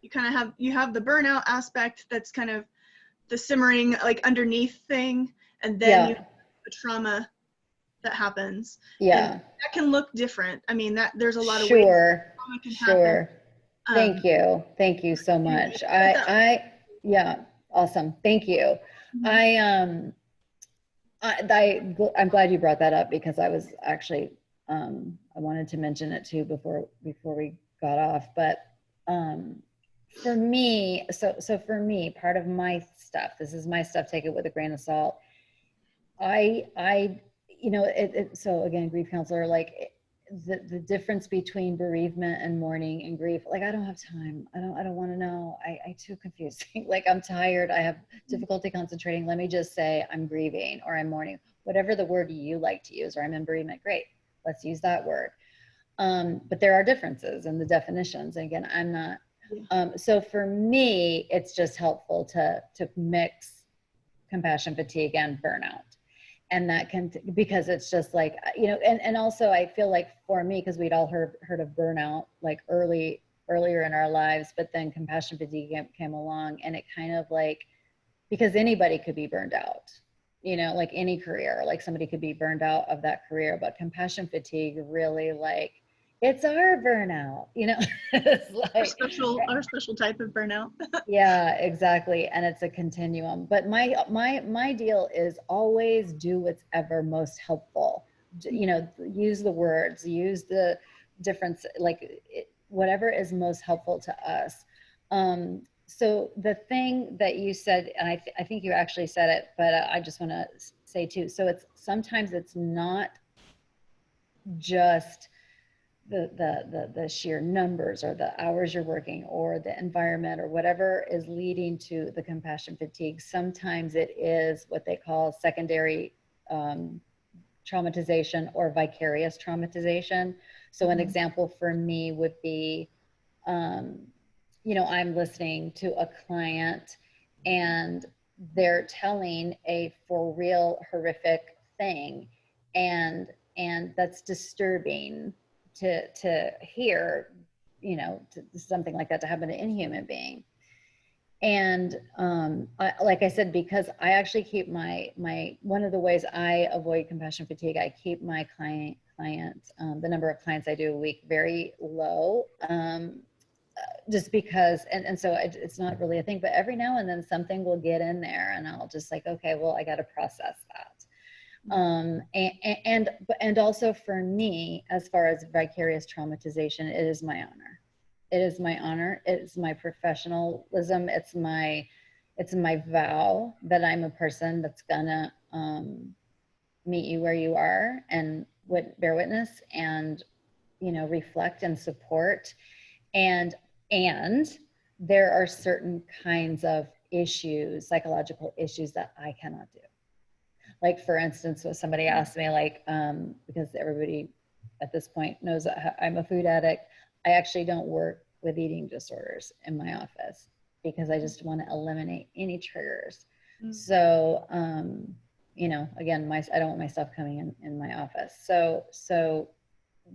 you kind of have the burnout aspect that's kind of the simmering like underneath thing, and then you Yeah. have the trauma that happens. And Yeah. that can look different. I mean, that there's a lot of ways Sure. trauma can happen. Sure. Thank you. Thank you so Anyway, much. I thought that Yeah, awesome. Thank you. Mhm. I'm glad you brought that up, because I was actually, I wanted to mention it too before we got off. But for me, so for me, part of my stuff, this is my stuff, take it with a grain of salt. I, so again, grief counselor, like the difference between bereavement and mourning and grief, like I don't have time. I don't want to know. I too confusing. Like I'm tired. I have difficulty concentrating. Let me just say I'm grieving or I'm mourning, whatever the word you like to use, or I'm in bereavement. Great. Let's use that word. But there are differences in the definitions. And again, I'm not, so for me, it's just helpful to mix compassion fatigue and burnout. And that can, because it's just like, and also I feel like for me, because we'd all heard of burnout like earlier in our lives, but then compassion fatigue came along, and it kind of like, because anybody could be burned out, like any career, like somebody could be burned out of that career, but compassion fatigue really like, it's our burnout, it's like our special type of burnout. yeah, exactly. And it's a continuum. But my deal is always do what's ever most helpful. Use the words, use the difference, like whatever is most helpful to us. So the thing that you said, and I think you actually said it, but I just want to say too. So sometimes it's not just the sheer numbers or the hours you're working or the environment or whatever is leading to the compassion fatigue. Sometimes it is what they call secondary traumatization or vicarious traumatization. So an example for me would be, I'm listening to a client and they're telling a for real horrific thing, and that's disturbing to hear, something like that to happen to any human being. And like I said, because I actually keep my one of the ways I avoid compassion fatigue, I keep my the number of clients I do a week very low, just because, and so it's not really a thing, but every now and then something will get in there, and I'll just like, okay, well, I got to process that. And also for me, as far as vicarious traumatization, it is my honor. It is my honor. It's my professionalism. It's my vow that I'm a person that's gonna meet you where you are and bear witness and reflect and support. And there are certain kinds of issues, psychological issues, that I cannot do. Like for instance, when somebody asked me, like, because everybody at this point knows that I'm a food addict, I actually don't work with eating disorders in my office because I just want to eliminate any triggers. So, again, I don't want my stuff coming in my office. So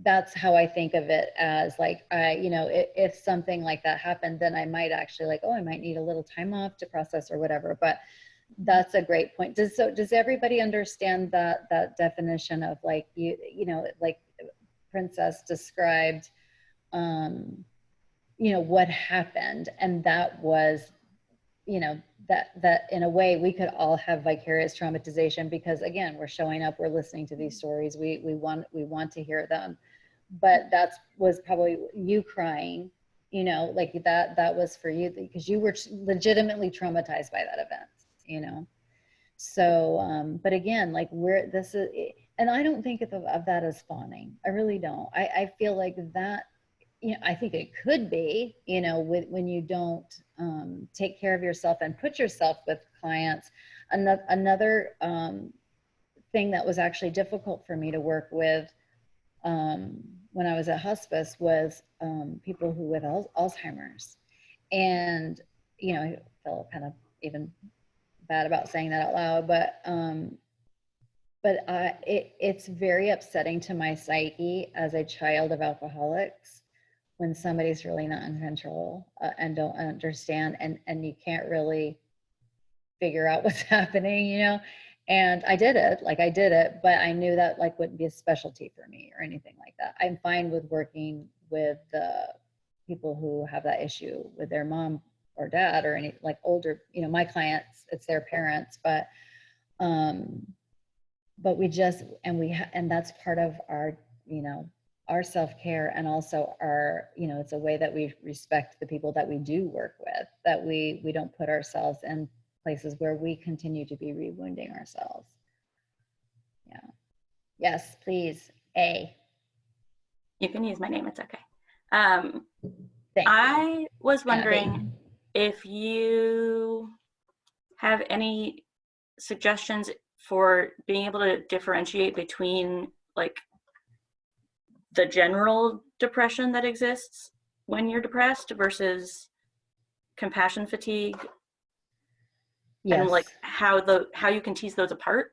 that's how I think of it, as like, if something like that happened, then I might actually like, I might need a little time off to process or whatever. But that's a great point. Does everybody understand that definition of like, like Princess described, what happened, and that was, that in a way we could all have vicarious traumatization, because again, we're showing up, we're listening to these stories, we want to hear them. But that was probably you crying, like that was for you because you were legitimately traumatized by that event. So but again, like and I don't think of that as fawning. I really don't. I feel like that, I think it could be, when you don't take care of yourself and put yourself with clients. Another thing that was actually difficult for me to work with when I was at hospice was people who with Alzheimer's. And, you know, I felt kind of even bad about saying that out loud, but it's very upsetting to my psyche as a child of alcoholics when somebody's really not in control and don't understand, and you can't really figure out what's happening, you know. And I did it, but I knew that like wouldn't be a specialty for me or anything like that. I'm fine with working with people who have that issue with their mom or dad or any like older, you know, my clients, it's their parents, but we just, and that's part of our, you know, our self-care, and also our, you know, it's a way that we respect the people that we do work with, that we don't put ourselves in places where we continue to be re-wounding ourselves. Yeah. Yes, please. A. You can use my name, it's okay. Thank I was Abby. wondering if you have any suggestions for being able to differentiate between like the general depression that exists when you're depressed versus compassion fatigue. Yes. And like how you can tease those apart.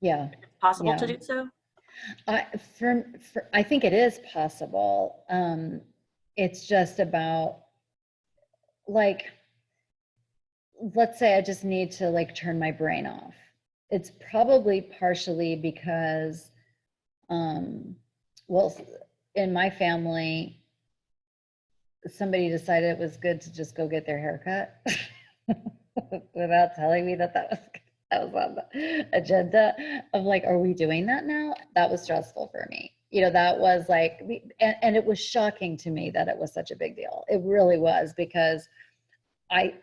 Yeah. If it's possible Yeah. to do so. I think it is possible. It's just about like, let's say I just need to like turn my brain off. It's probably partially because, well, in my family, somebody decided it was good to just go get their hair cut without telling me that was on the agenda of like, are we doing that now? That was stressful for me. You know, that was like, and it was shocking to me that it was such a big deal. It really was, because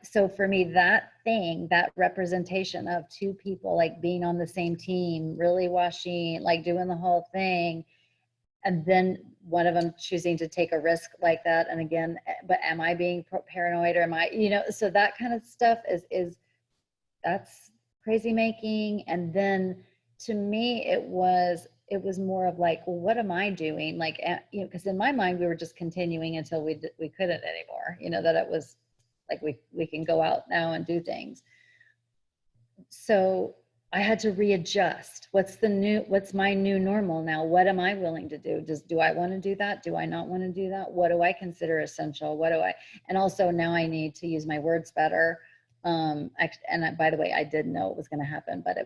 so for me, that thing, that representation of two people like being on the same team, really washing, like doing the whole thing, and then one of them choosing to take a risk like that. And again, but am I being paranoid, or am I, you know, so that kind of stuff that's crazy making. And then to me, it was more of like, well, what am I doing? Like, you know, because in my mind, we were just continuing until we couldn't anymore, you know, that it was like, we can go out now and do things. So I had to readjust. What's my new normal now? What am I willing to do? Do I want to do that? Do I not want to do that? What do I consider essential? And also now I need to use my words better. And by the way, I did know it was going to happen, but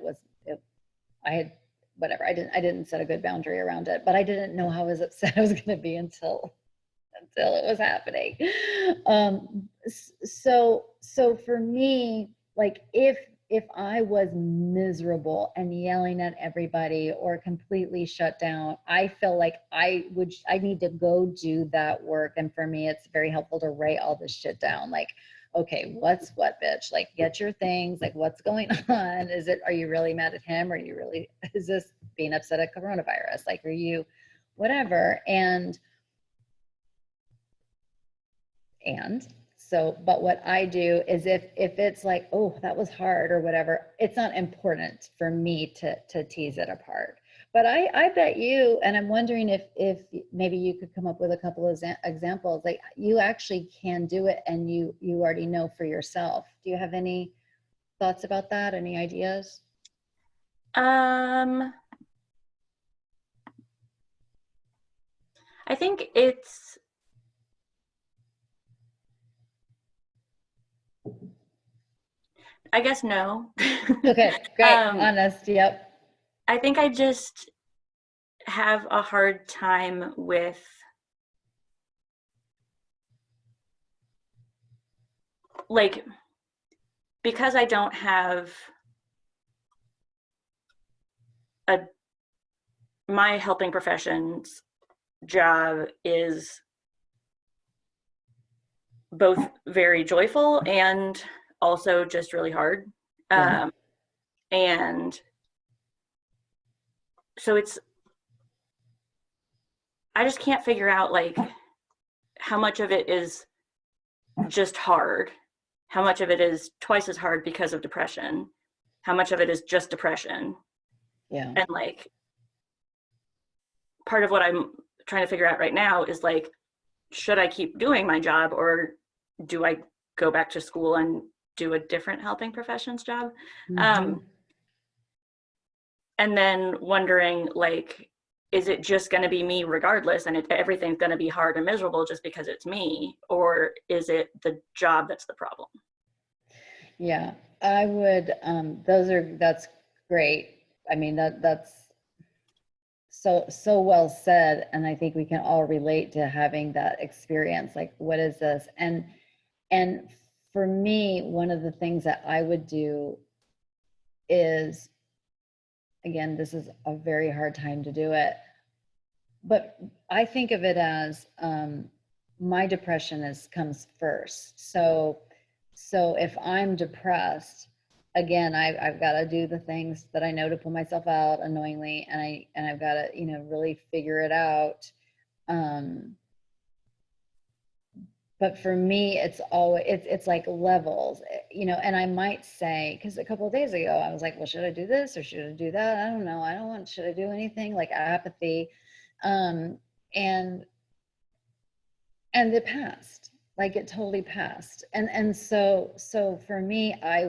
I didn't set a good boundary around it, but I didn't know how upset I was going to be until it was happening. So for me, like if I was miserable and yelling at everybody or completely shut down, I feel like I need to go do that work. And for me, it's very helpful to write all this shit down. Like, okay, what's what, bitch? Like, get your things. Like, what's going on? Are you really mad at him? Is this being upset at coronavirus? Like, are you whatever? And so, but what I do is if it's like, oh, that was hard or whatever, it's not important for me to tease it apart. But I bet you, and I'm wondering if maybe you could come up with a couple of examples, like you actually can do it and you already know for yourself. Do you have any thoughts about that? Any ideas? I think it's, I guess no. Okay, great. Honest, yep. I think I just have a hard time with like, because I don't have my helping professions job is both very joyful and also just really hard. Yeah. And so I just can't figure out like how much of it is just hard, how much of it is twice as hard because of depression, how much of it is just depression. Yeah. And like part of what I'm trying to figure out right now is like, should I keep doing my job, or do I go back to school and do a different helping professions job? And then wondering, like, is it just going to be me regardless, and everything's going to be hard and miserable just because it's me, or is it the job that's the problem? Yeah, I would, that's great. I mean, that's so well said. And I think we can all relate to having that experience. Like, what is this? And for me, one of the things that I would do is, again, this is a very hard time to do it, but I think of it as my depression comes first. So if I'm depressed, again, I've got to do the things that I know to pull myself out annoyingly, and I've got to, you know, really figure it out. But for me, it's always, it's like levels, you know, and I might say, because a couple of days ago, I was like, well, should I do this or should I do that? I don't know. I don't want, should I do anything? Like apathy. And it passed, like it totally passed. And so for me, I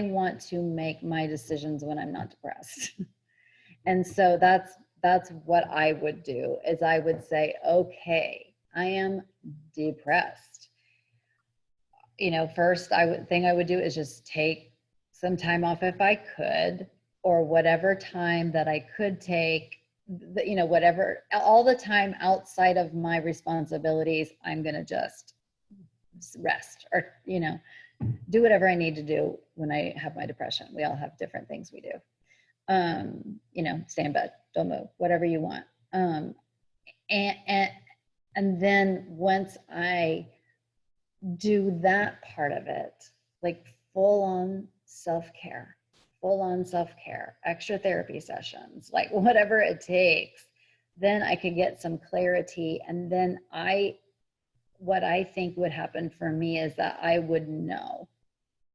want to make my decisions when I'm not depressed. And so that's what I would do, is I would say, okay, I am depressed. You know, first I would do is just take some time off if I could, or whatever time that I could take, you know, whatever, all the time outside of my responsibilities, I'm going to just rest, or, you know, do whatever I need to do when I have my depression. We all have different things we do. You know, stay in bed, don't move, whatever you want. And then once I do that part of it, like full on self-care, extra therapy sessions, like whatever it takes, then I could get some clarity. And then what I think would happen for me is that I would know.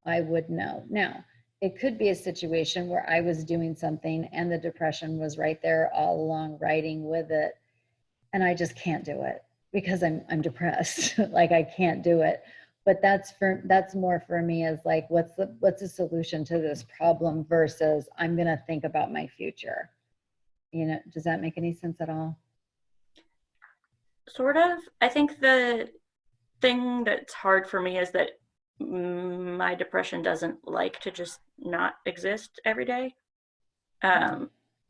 Now, it could be a situation where I was doing something and the depression was right there all along, riding with it, and I just can't do it because I'm depressed. Like, I can't do it. But that's more for me, as like, what's the solution to this problem versus I'm going to think about my future. You know, does that make any sense at all? Sort of. I think the thing that's hard for me is that my depression doesn't like to just not exist every day.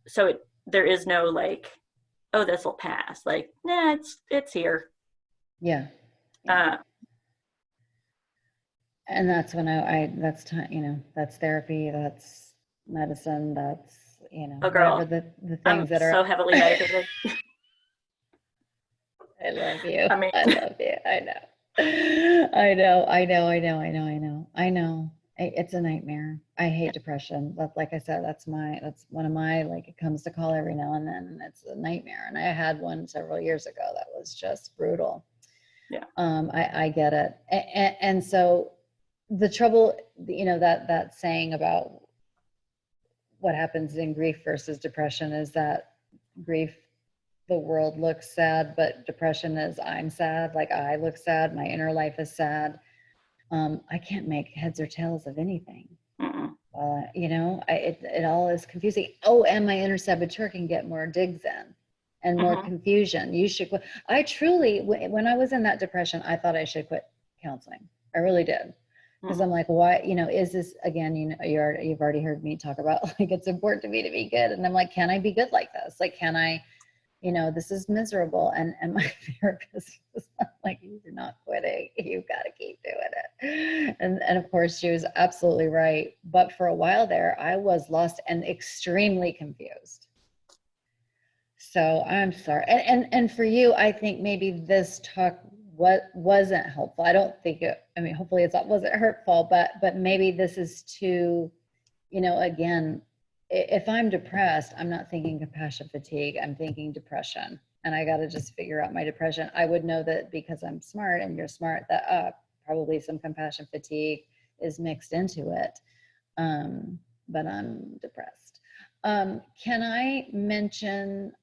So there is no like, oh, this will pass. Like, nah, it's here. Yeah. And that's when that's time, you know, that's therapy, that's medicine, that's, you know, oh, girl, whatever the things I'm that are so heavily medicated. I love you. I mean, I love you. I know. I know. It's a nightmare. I hate depression. But like I said, that's one of my, like, it comes to call every now and then, and it's a nightmare. And I had one several years ago that was just brutal. Yeah. I get it. And so the trouble, you know, that saying about what happens in grief versus depression is that grief, the world looks sad, but depression is I'm sad. Like, I look sad. My inner life is sad. I can't make heads or tails of anything. You know, it all is confusing. Oh, and my inner saboteur can get more digs in and more confusion. You should quit. I truly, when I was in that depression, I thought I should quit counseling. I really did. Because I'm like, why, you know, is this, again, you know, you've already heard me talk about, like, it's important to me to be good. And I'm like, can I be good like this? Like, can I, you know, this is miserable. And my therapist was like, you're not quitting. You've got to keep doing it. And of course, she was absolutely right. But for a while there, I was lost and extremely confused. So I'm sorry. And for you, I think maybe this talk wasn't helpful. I don't think it, I mean, hopefully it wasn't hurtful, but maybe this is too, you know, again, if I'm depressed, I'm not thinking compassion fatigue, I'm thinking depression. And I got to just figure out my depression. I would know that because I'm smart and you're smart, that probably some compassion fatigue is mixed into it. But I'm depressed. Can I mention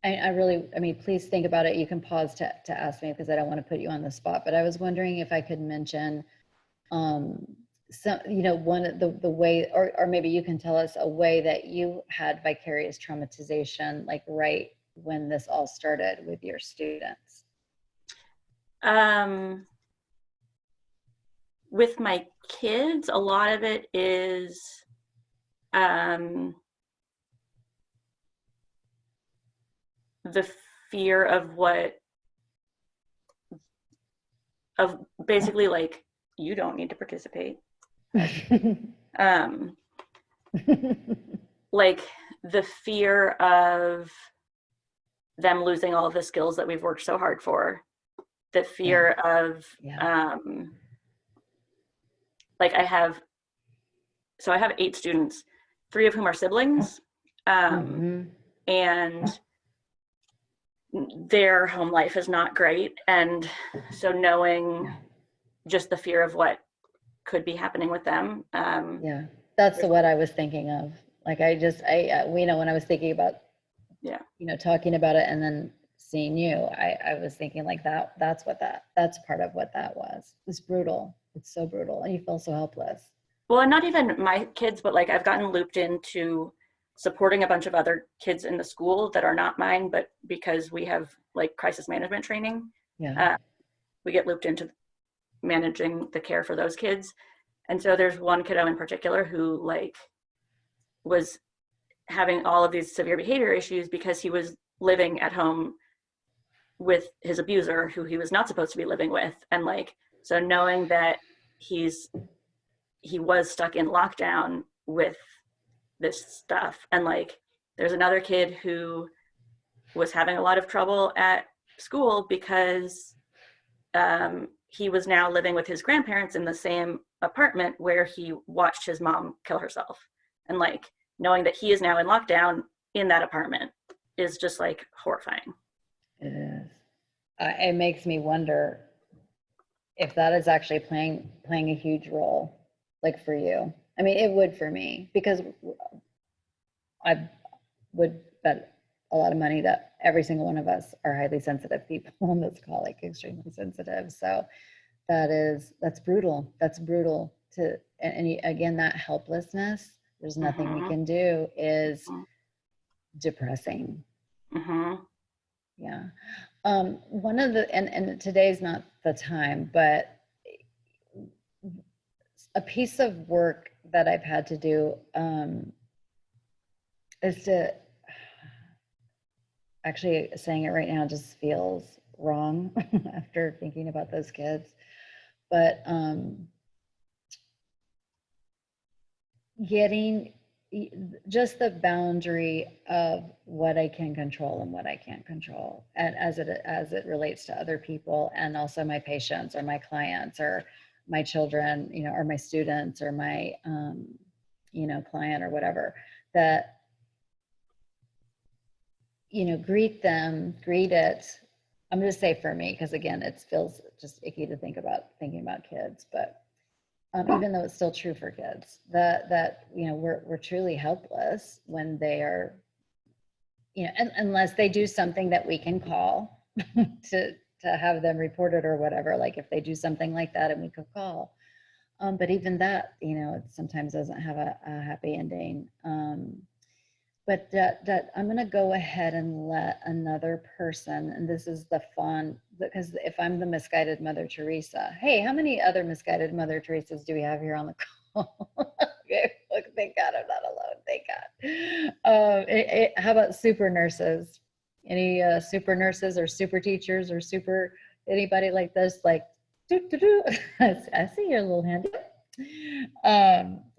I really, I mean, please think about it. You can pause to ask me because I don't want to put you on the spot, but I was wondering if I could mention some, you know, one of the way, or maybe you can tell us a way that you had vicarious traumatization, like right when this all started with your students. With my kids, a lot of it is the fear of basically like, you don't need to participate. Like the fear of them losing all of the skills that we've worked so hard for, the fear of like I have 8 students, 3 of whom are siblings, and their home life is not great, and so knowing just the fear of what could be happening with them. That's what I was thinking of. Like we know when I was thinking about, you know, talking about it and then seeing you, I was thinking like that's part of what that was. It's brutal. It's so brutal. And you feel so helpless. Well, and not even my kids, but like I've gotten looped into supporting a bunch of other kids in the school that are not mine, but because we have like crisis management training, we get looped into managing the care for those kids. And so there's one kiddo in particular who like was having all of these severe behavior issues because he was living at home with his abuser who he was not supposed to be living with. And like, so knowing that he was stuck in lockdown with this stuff. And like, there's another kid who was having a lot of trouble at school because he was now living with his grandparents in the same apartment where he watched his mom kill herself. And like, knowing that he is now in lockdown in that apartment is just like horrifying. It is. It makes me wonder if that is actually playing a huge role, like for you. I mean, it would for me, because I would bet a lot of money that every single one of us are highly sensitive people on this call, like extremely sensitive. So that's brutal. That's brutal and again, that helplessness, there's nothing we can do, is depressing. Yeah. One of the, and today's not the time, but a piece of work that I've had to do is to, actually saying it right now just feels wrong after thinking about those kids, but getting just the boundary of what I can control and what I can't control, and as it relates to other people, and also my patients or my clients or my children, you know, or my students or my you know, client or whatever, that, you know, greet it. I'm going to say for me, because again, it feels just icky to thinking about kids, but even though it's still true for kids, that you know, we're truly helpless when they are, you know, unless they do something that we can call to have them reported or whatever, like if they do something like that and we could call. But even that, you know, it sometimes doesn't have a happy ending. But that I'm going to go ahead and let another person, and this is the Fawn, because if I'm the misguided Mother Teresa, hey, how many other misguided Mother Teresas do we have here on the call? Okay, look, thank God I'm not alone. Thank God. How about super nurses? Any super nurses or super teachers or super anybody like this? Like, I see your little hand.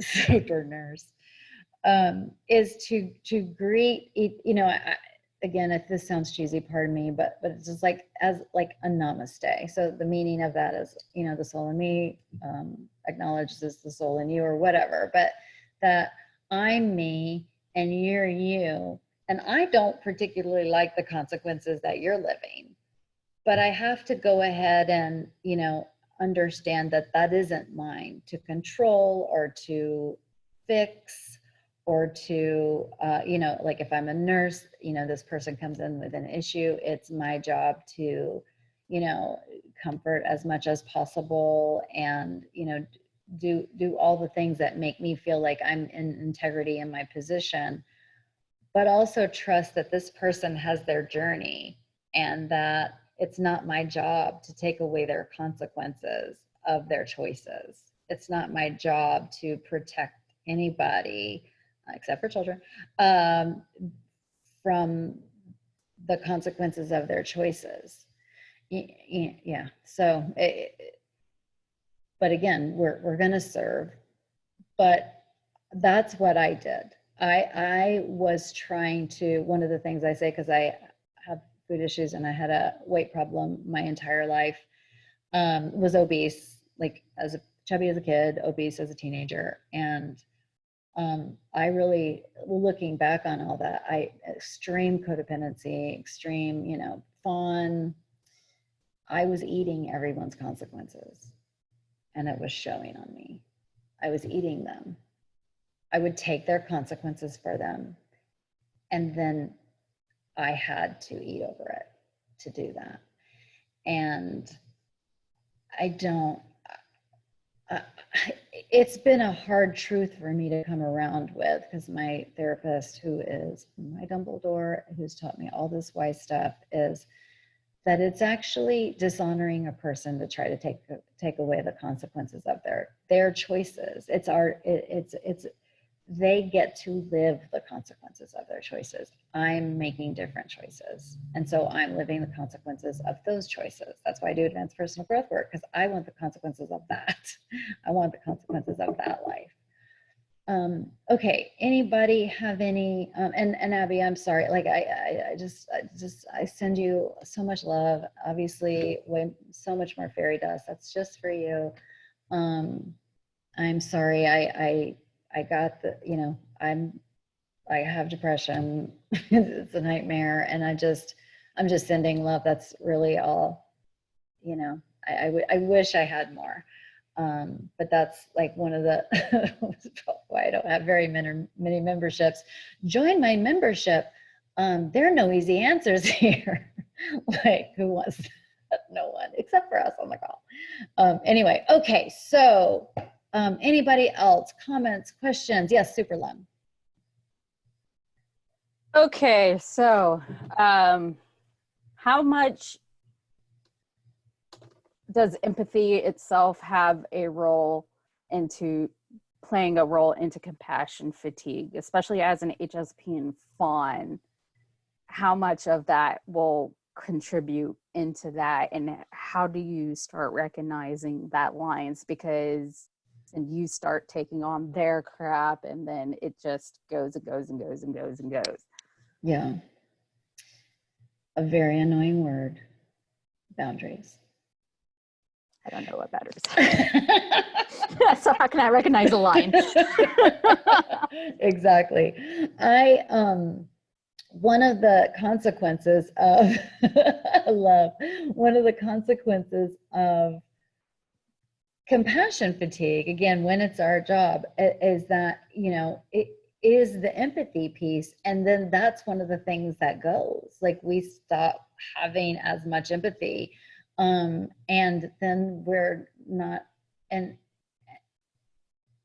Super nurse. Is to greet, you know, again, if this sounds cheesy, pardon me, but it's just like, as like a namaste. So the meaning of that is, you know, the soul in me acknowledges the soul in you or whatever, but that I'm me and you're you. And I don't particularly like the consequences that you're living, but I have to go ahead and, you know, understand that that isn't mine to control or to fix or to, you know, like if I'm a nurse, you know, this person comes in with an issue, it's my job to, you know, comfort as much as possible and, you know, do all the things that make me feel like I'm in integrity in my position, but also trust that this person has their journey and that it's not my job to take away their consequences of their choices. It's not my job to protect anybody, except for children, from the consequences of their choices. Yeah. So, but again, we're going to serve, but that's what I did. I was trying to, one of the things I say, because I have food issues and I had a weight problem my entire life, was obese, like as a chubby as a kid, obese as a teenager. And I really, looking back on all that, extreme codependency, extreme, you know, Fawn, I was eating everyone's consequences and it was showing on me. I was eating them. I would take their consequences for them. And then I had to eat over it to do that. And I don't, it's been a hard truth for me to come around with, because my therapist, who is my Dumbledore, who's taught me all this wise stuff, is that it's actually dishonoring a person to try to take away the consequences of their choices. It's they get to live the consequences of their choices. I'm making different choices. And so I'm living the consequences of those choices. That's why I do advanced personal growth work, because I want the consequences of that. I want the consequences of that life. Okay, anybody have any, and Abby, I'm sorry, like I send you so much love, obviously so much more fairy dust. That's just for you. I'm sorry, I got the, you know, I have depression. It's a nightmare. And I'm just sending love. That's really all, you know, I wish I had more. But that's like one of the, why I don't have very many memberships. Join my membership. There are no easy answers here. Like, who wants that? No one, except for us on the call. Anyway, okay, so anybody else? Comments, questions? Yes, super long. Okay, so how much does empathy itself have a role into playing a role into compassion fatigue, especially as an HSP and Fawn? How much of that will contribute into that, and how do you start recognizing that lines? Because and you start taking on their crap, and then it just goes and goes and goes and goes and goes. Yeah. A very annoying word. Boundaries. I don't know what that is. So how can I recognize a line? Exactly. One of the consequences of one of the consequences of compassion fatigue, again, when it's our job, is that, you know, it is the empathy piece. And then that's one of the things that goes, like, we stop having as much empathy. And then we're not, and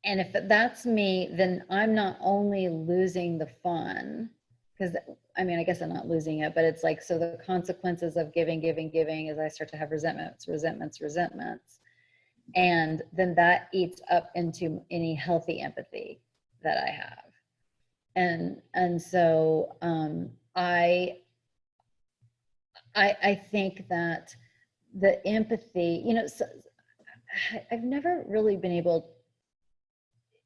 if that's me, then I'm not only losing the fun, because I mean, I guess I'm not losing it, but it's like, so the consequences of giving is I start to have resentments. And then that eats up into any healthy empathy that I have. And so I think that the empathy, you know, so I've never really been able,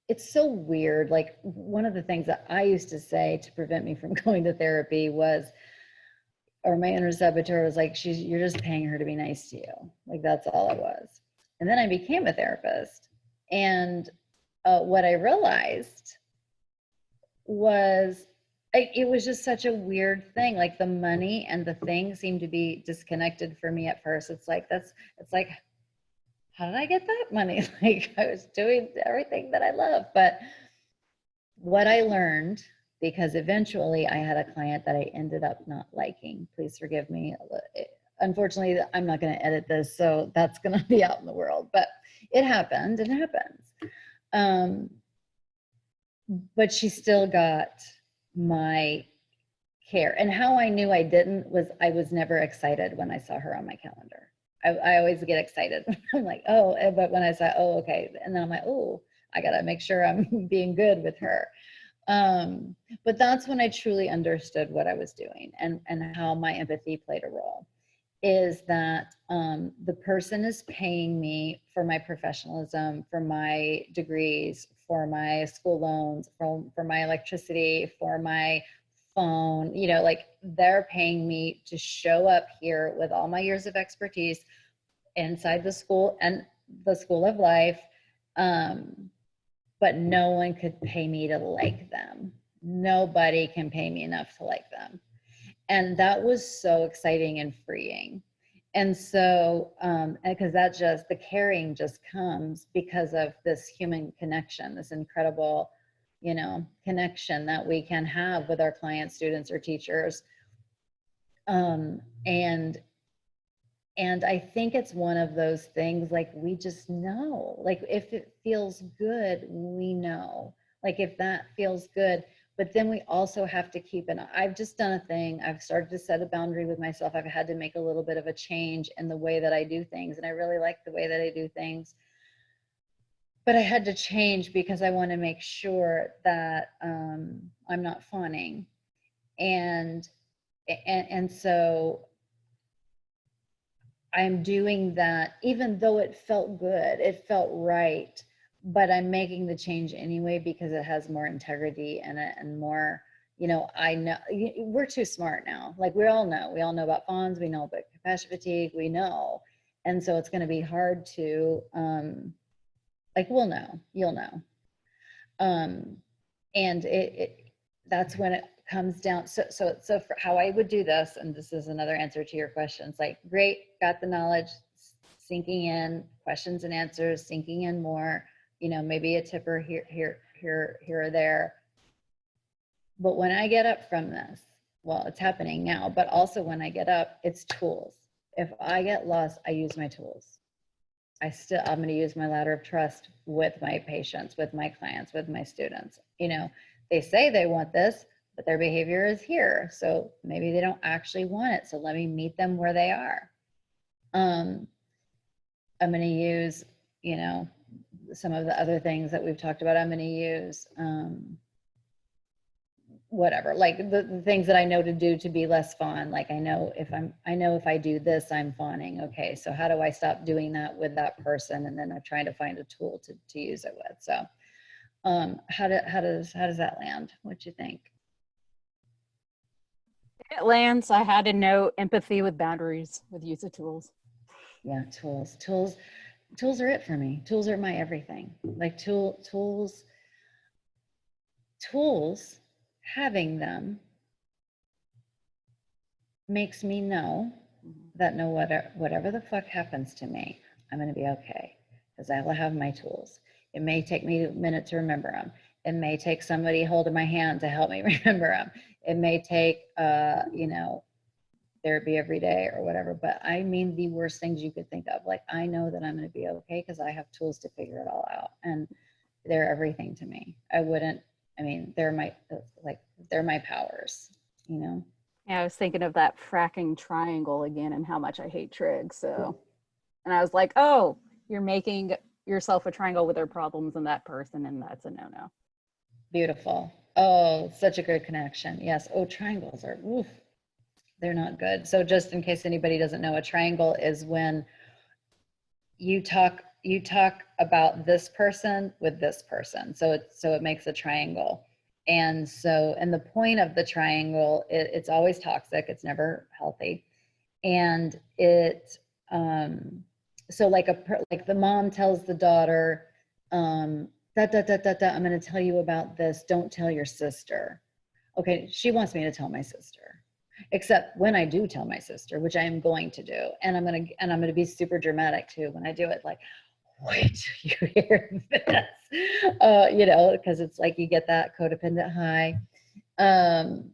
it's so weird. Like, one of the things that I used to say to prevent me from going to therapy was, or my inner saboteur was like, you're just paying her to be nice to you. Like, that's all it was. And then I became a therapist. And what I realized was, it was just such a weird thing. Like, the money and the thing seemed to be disconnected for me at first. It's like, how did I get that money? Like, I was doing everything that I love, but what I learned, because eventually I had a client that I ended up not liking. Please forgive me. Unfortunately, I'm not going to edit this, so that's going to be out in the world, but it happened. It happens. But she still got my care. And how I knew I didn't was I was never excited when I saw her on my calendar. I always get excited. I'm like, oh, but when I say, oh, okay. And then I'm like, oh, I got to make sure I'm being good with her. But that's when I truly understood what I was doing and how my empathy played a role, is that the person is paying me for my professionalism, for my degrees, for my school loans, for my electricity, for my phone, you know, like they're paying me to show up here with all my years of expertise inside the school and the school of life. But no one could pay me to like them. Nobody can pay me enough to like them. And that was so exciting and freeing. And so, because that just, the caring just comes because of this human connection, this incredible, you know, connection that we can have with our clients, students, or teachers. And I think it's one of those things, like, we just know, like, if it feels good, we know, like, if that feels good. But then we also have to keep an eye. I've just done a thing. I've started to set a boundary with myself. I've had to make a little bit of a change in the way that I do things. And I really like the way that I do things. But I had to change because I want to make sure that I'm not fawning. And so I'm doing that, even though it felt good, it felt right, but I'm making the change anyway because it has more integrity in it and more, you know, I know we're too smart now. Like, we all know about fawns, we know about compassion fatigue, we know. And so it's going to be hard to, like, we'll know, you'll know. And that's when it comes down. So for how I would do this, and this is another answer to your questions, like, great, got the knowledge, sinking in, questions and answers, sinking in more, you know, maybe a tipper here or there. But when I get up from this, well, it's happening now, but also when I get up, it's tools. If I get lost, I use my tools. I'm going to use my ladder of trust with my patients, with my clients, with my students. You know, they say they want this, but their behavior is here. So maybe they don't actually want it. So let me meet them where they are. I'm going to use, you know, some of the other things that we've talked about. I'm going to use whatever, like the things that I know to do to be less fawn. Like, I know if I do this, I'm fawning. Okay, so how do I stop doing that with that person? And then I'm trying to find a tool to use it with. So how does that land? What do you think? It lands. I had to know empathy with boundaries, with use of tools. Yeah, tools are it for me. Tools are my everything. Like, tools, having them makes me know that whatever the fuck happens to me, I'm going to be okay, because I will have my tools. It may take me a minute to remember them. It may take somebody holding my hand to help me remember them. It may take, you know, therapy every day or whatever, but I mean the worst things you could think of. Like, I know that I'm going to be okay because I have tools to figure it all out, and they're everything to me. They're my powers, you know? Yeah, I was thinking of that fracking triangle again and how much I hate trig. So, and I was like, oh, you're making yourself a triangle with their problems and that person, and that's a no-no. Beautiful. Oh, such a good connection. Yes. Oh, triangles are, oof, they're not good. So just in case anybody doesn't know, a triangle is when you talk about this person with this person. So it makes a triangle. And the point of the triangle, it's always toxic. It's never healthy. And so like the mom tells the daughter, I'm going to tell you about this. Don't tell your sister. Okay, she wants me to tell my sister, except when I do tell my sister, which I am going to do, and I'm going to be super dramatic too when I do it. Like, wait till you hear this, because it's like you get that codependent high. I'm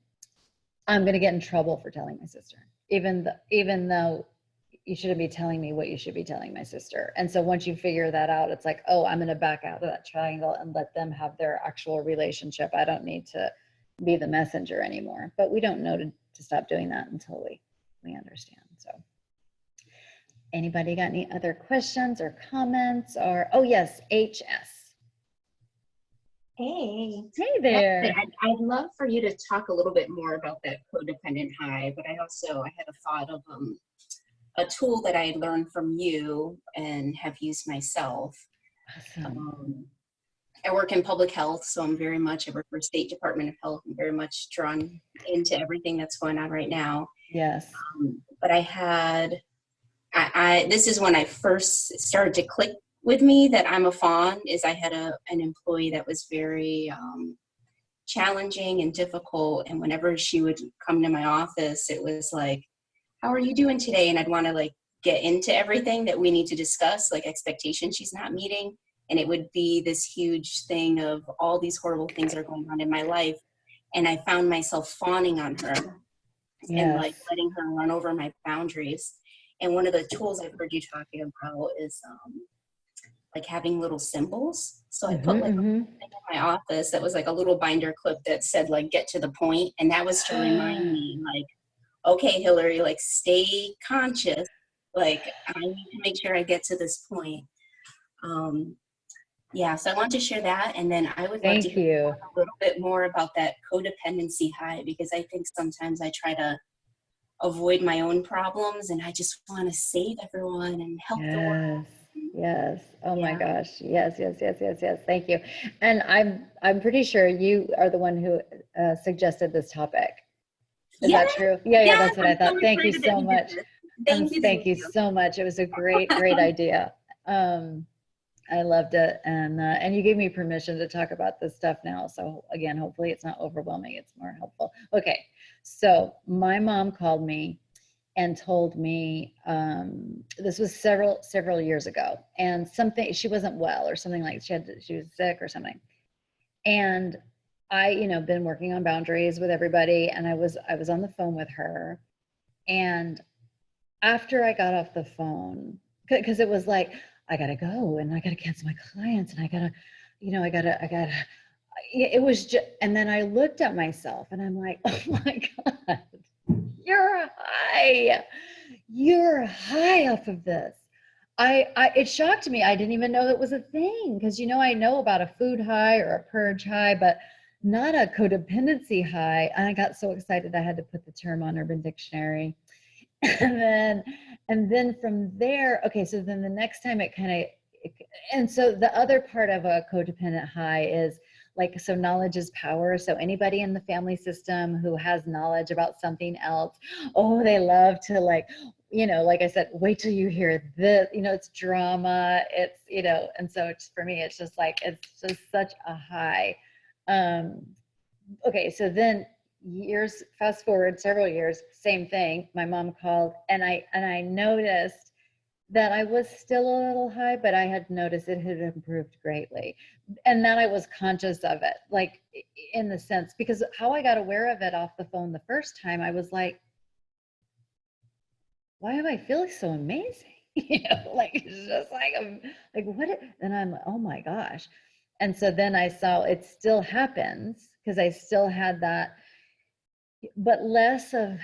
going to get in trouble for telling my sister, even though you shouldn't be telling me what you should be telling my sister. And so once you figure that out, it's like, oh, I'm going to back out of that triangle and let them have their actual relationship. I don't need to be the messenger anymore. But we don't know to stop doing that until we understand. So anybody got any other questions or comments? Or, oh yes, HS. Hey. Hey there. I'd love for you to talk a little bit more about that codependent high, but I had a thought of a tool that I had learned from you and have used myself. Awesome. I work in public health, so I work for State Department of Health. I'm very much drawn into everything that's going on right now. Yes. But this is when I first started to click with me that I'm a Fawn, is I had an employee that was very challenging and difficult. And whenever she would come to my office, it was like, how are you doing today? And I'd want to like get into everything that we need to discuss, like expectations she's not meeting. And it would be this huge thing of all these horrible things are going on in my life. And I found myself fawning on her and like letting her run over my boundaries. And one of the tools I've heard you talking about is like having little symbols. So I put like a thing in my office that was like a little binder clip that said like, get to the point. And that was to remind me like, okay, Hillary, like stay conscious. Like I need to make sure I get to this point. Yeah, so I want to share that. And then I would love to hear a little bit more about that codependency high, because I think sometimes I try to avoid my own problems and I just want to save everyone and help the world. Yes. Oh my gosh. Yes. Thank you. And I'm pretty sure you are the one who suggested this topic. Is that true? Yeah, that's what I thought. Thank you so much. Thank you so much. It was a great idea. I loved it. And you gave me permission to talk about this stuff now. So again, hopefully it's not overwhelming. It's more helpful. Okay. So my mom called me and told me, this was several years ago, and she wasn't well or something, like she was sick or something. And I, been working on boundaries with everybody, and I was on the phone with her. And after I got off the phone, because it was like, I gotta go and I gotta cancel my clients and I gotta, it was just, and then I looked at myself and I'm like, oh my God, you're high off of this. It shocked me. I didn't even know it was a thing, because I know about a food high or a purge high, but not a codependency high. And I got so excited I had to put the term on Urban Dictionary. And then from there, okay, so then the next time and so the other part of a codependent high is like, so knowledge is power. So anybody in the family system who has knowledge about something else, oh, they love to like I said, wait till you hear this, it's drama, it's, and so for me, it's just like, it's just such a high. Okay, so then fast forward several years, same thing. My mom called and I noticed that I was still a little high, but I had noticed it had improved greatly. And that I was conscious of it, like in the sense, because how I got aware of it off the phone the first time, I was like, why am I feeling so amazing? Like, it's just like, I'm like, and I'm like, oh my gosh. And so then I saw it still happens, because I still had that, but less of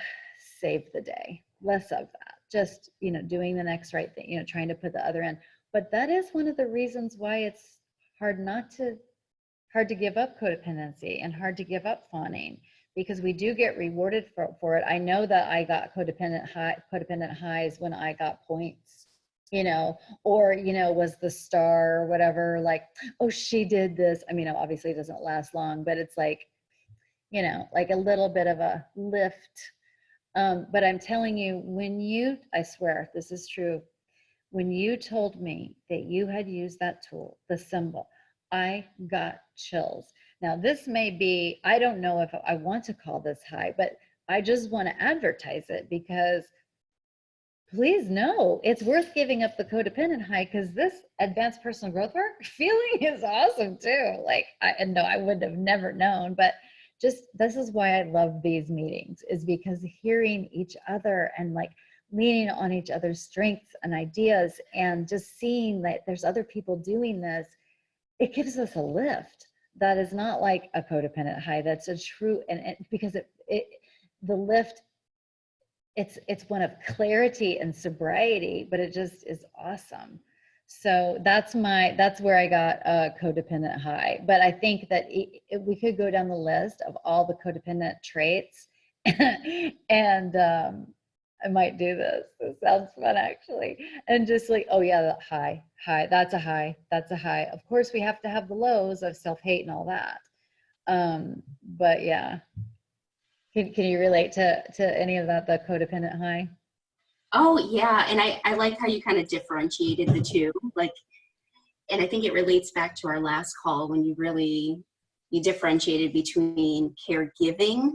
save the day, less of that, just, doing the next right thing, trying to put the other in. But that is one of the reasons why it's hard to give up codependency and hard to give up fawning, because we do get rewarded for it. I know that I got codependent highs when I got points, or, was the star or whatever, like, oh, she did this. I mean, obviously it doesn't last long, but it's like, like a little bit of a lift. But I'm telling you, I swear this is true, when you told me that you had used that tool, the symbol, I got chills. Now this may be, I don't know if I want to call this high, but I just want to advertise it, because please no, it's worth giving up the codependent high, because this advanced personal growth work feeling is awesome too. Like, and no, I would have never known, but just, this is why I love these meetings, is because hearing each other and like leaning on each other's strengths and ideas, and just seeing that there's other people doing this, it gives us a lift. That is not like a codependent high. That's a true, and because the lift, it's one of clarity and sobriety, but it just is awesome. So that's where I got a codependent high. But I think that we could go down the list of all the codependent traits, and I might do this. This sounds fun, actually. And just like, oh yeah, high, that's a high, that's a high. Of course, we have to have the lows of self-hate and all that. But yeah. Can you relate to any of that, the codependent high? Oh yeah, and I like how you kind of differentiated the two. Like, and I think it relates back to our last call when you differentiated between caregiving,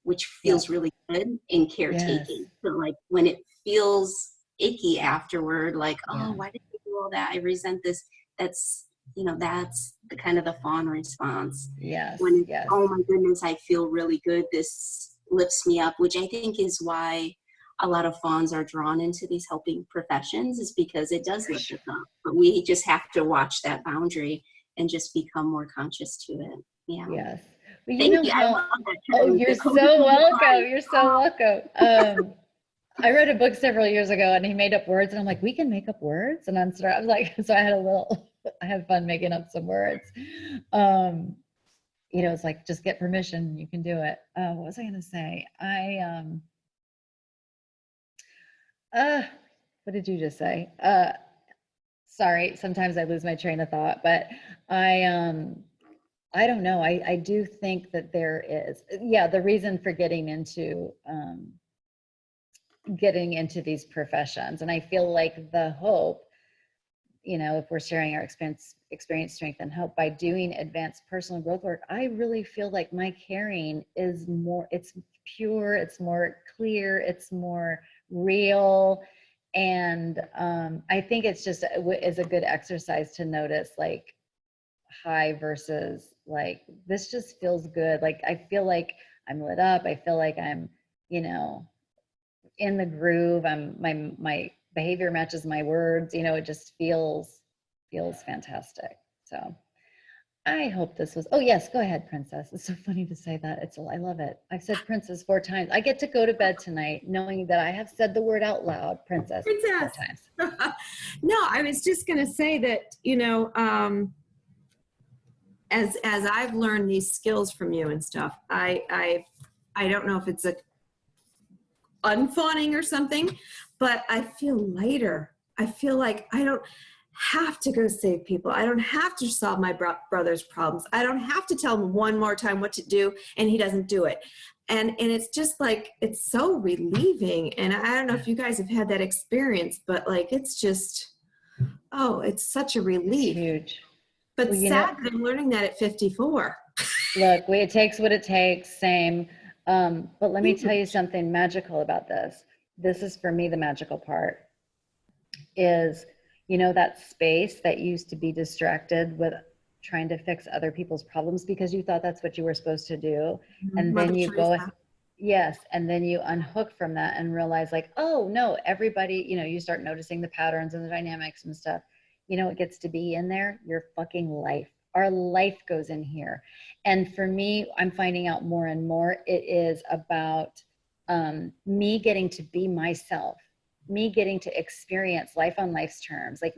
which feels really good, and caretaking. Yes. So like when it feels icky afterward, like, oh, why did you do all that? I resent this. That's the kind of the fawn response. Yes. When Yes. Oh my goodness, I feel really good. This lifts me up, which I think is why a lot of fawns are drawn into these helping professions, is because it does lift us up. But we just have to watch that boundary and just become more conscious to it. Yeah. Yes. Well, Thank you. How, I love that term. you're so welcome. You're so welcome. I read a book several years ago, and he made up words, and I'm like, we can make up words? And I was like, so I had fun making up some words. It's like, just get permission, you can do it. What was I going to say? What did you just say? Sorry, sometimes I lose my train of thought, but I don't know. I do think that there is, the reason for getting into these professions. And I feel like the hope, if we're sharing our experience, strength, and hope by doing advanced personal growth work, I really feel like my caring is more, it's pure, it's more clear, it's more real. And I think it's just, is a good exercise to notice, like, high versus like, this just feels good. Like, I feel like I'm lit up. I feel like I'm, in the groove. My behavior matches my words. It just feels fantastic. So I hope this was, oh yes, go ahead, Princess. It's so funny to say that. I love it. I've said Princess 4 times. I get to go to bed tonight knowing that I have said the word out loud, Princess. 4 times. No, I was just going to say that, as I've learned these skills from you and stuff, I don't know if it's a unfawning or something, but I feel lighter. I feel like I don't have to go save people. I don't have to solve my brother's problems. I don't have to tell him one more time what to do and he doesn't do it. And it's just like, it's so relieving. And I don't know if you guys have had that experience, but like, it's just, it's such a relief. It's huge. But sad that I'm learning that at 54. Look, it takes what it takes, same. But let me tell you something magical about this. This is, for me, the magical part is, that space that used to be distracted with trying to fix other people's problems because you thought that's what you were supposed to do. And then you go, yes, and then you unhook from that and realize, like, oh no, everybody, you start noticing the patterns and the dynamics and stuff. It gets to be in there, your fucking life. Our life goes in here. And for me, I'm finding out more and more, it is about me getting to be myself, me getting to experience life on life's terms. Like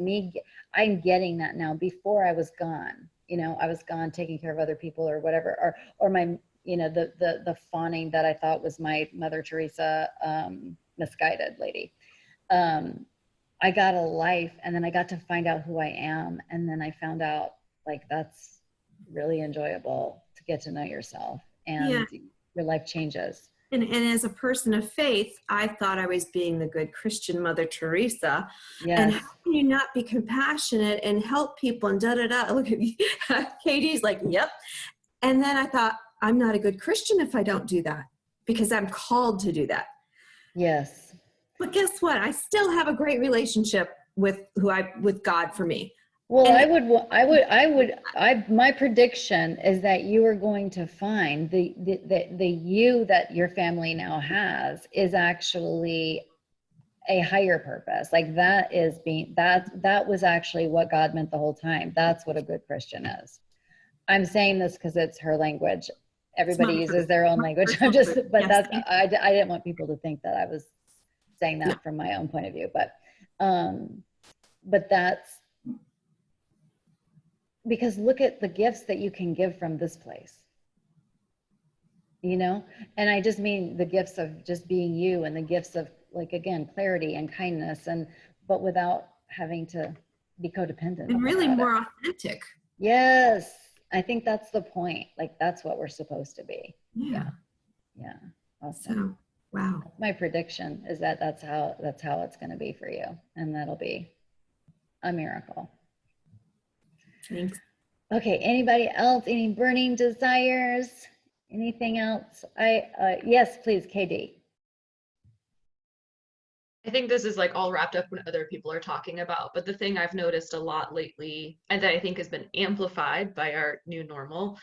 I'm getting that now. Before I was gone, I was gone taking care of other people or whatever, or my, the fawning that I thought was my Mother Teresa misguided lady. I got a life, and then I got to find out who I am. And then I found out, like, that's really enjoyable to get to know yourself, and your life changes. And as a person of faith, I thought I was being the good Christian Mother Teresa. Yes. And how can you not be compassionate and help people and da-da-da? Look at me. Katie's like, yep. And then I thought, I'm not a good Christian if I don't do that, because I'm called to do that. Yes. But guess what? I still have a great relationship with God for me. Well, And my prediction is that you are going to find the you that your family now has is actually a higher purpose. Like that was actually what God meant the whole time. That's what a good Christian is. I'm saying this because it's her language. Everybody uses their own language. I didn't want people to think that I was saying that from my own point of view, but that's because look at the gifts that you can give from this place, and I just mean the gifts of just being you, and the gifts of, like, again, clarity and kindness, but without having to be codependent and really more authentic. Yes, I think that's the point. Like, that's what we're supposed to be. Yeah. Awesome. So, wow. My prediction is that that's how it's going to be for you, and that'll be a miracle. Thanks. Okay, anybody else? Any burning desires? Anything else? Yes, please, KD. I think this is like all wrapped up when other people are talking about, but the thing I've noticed a lot lately, and that I think has been amplified by our new normal,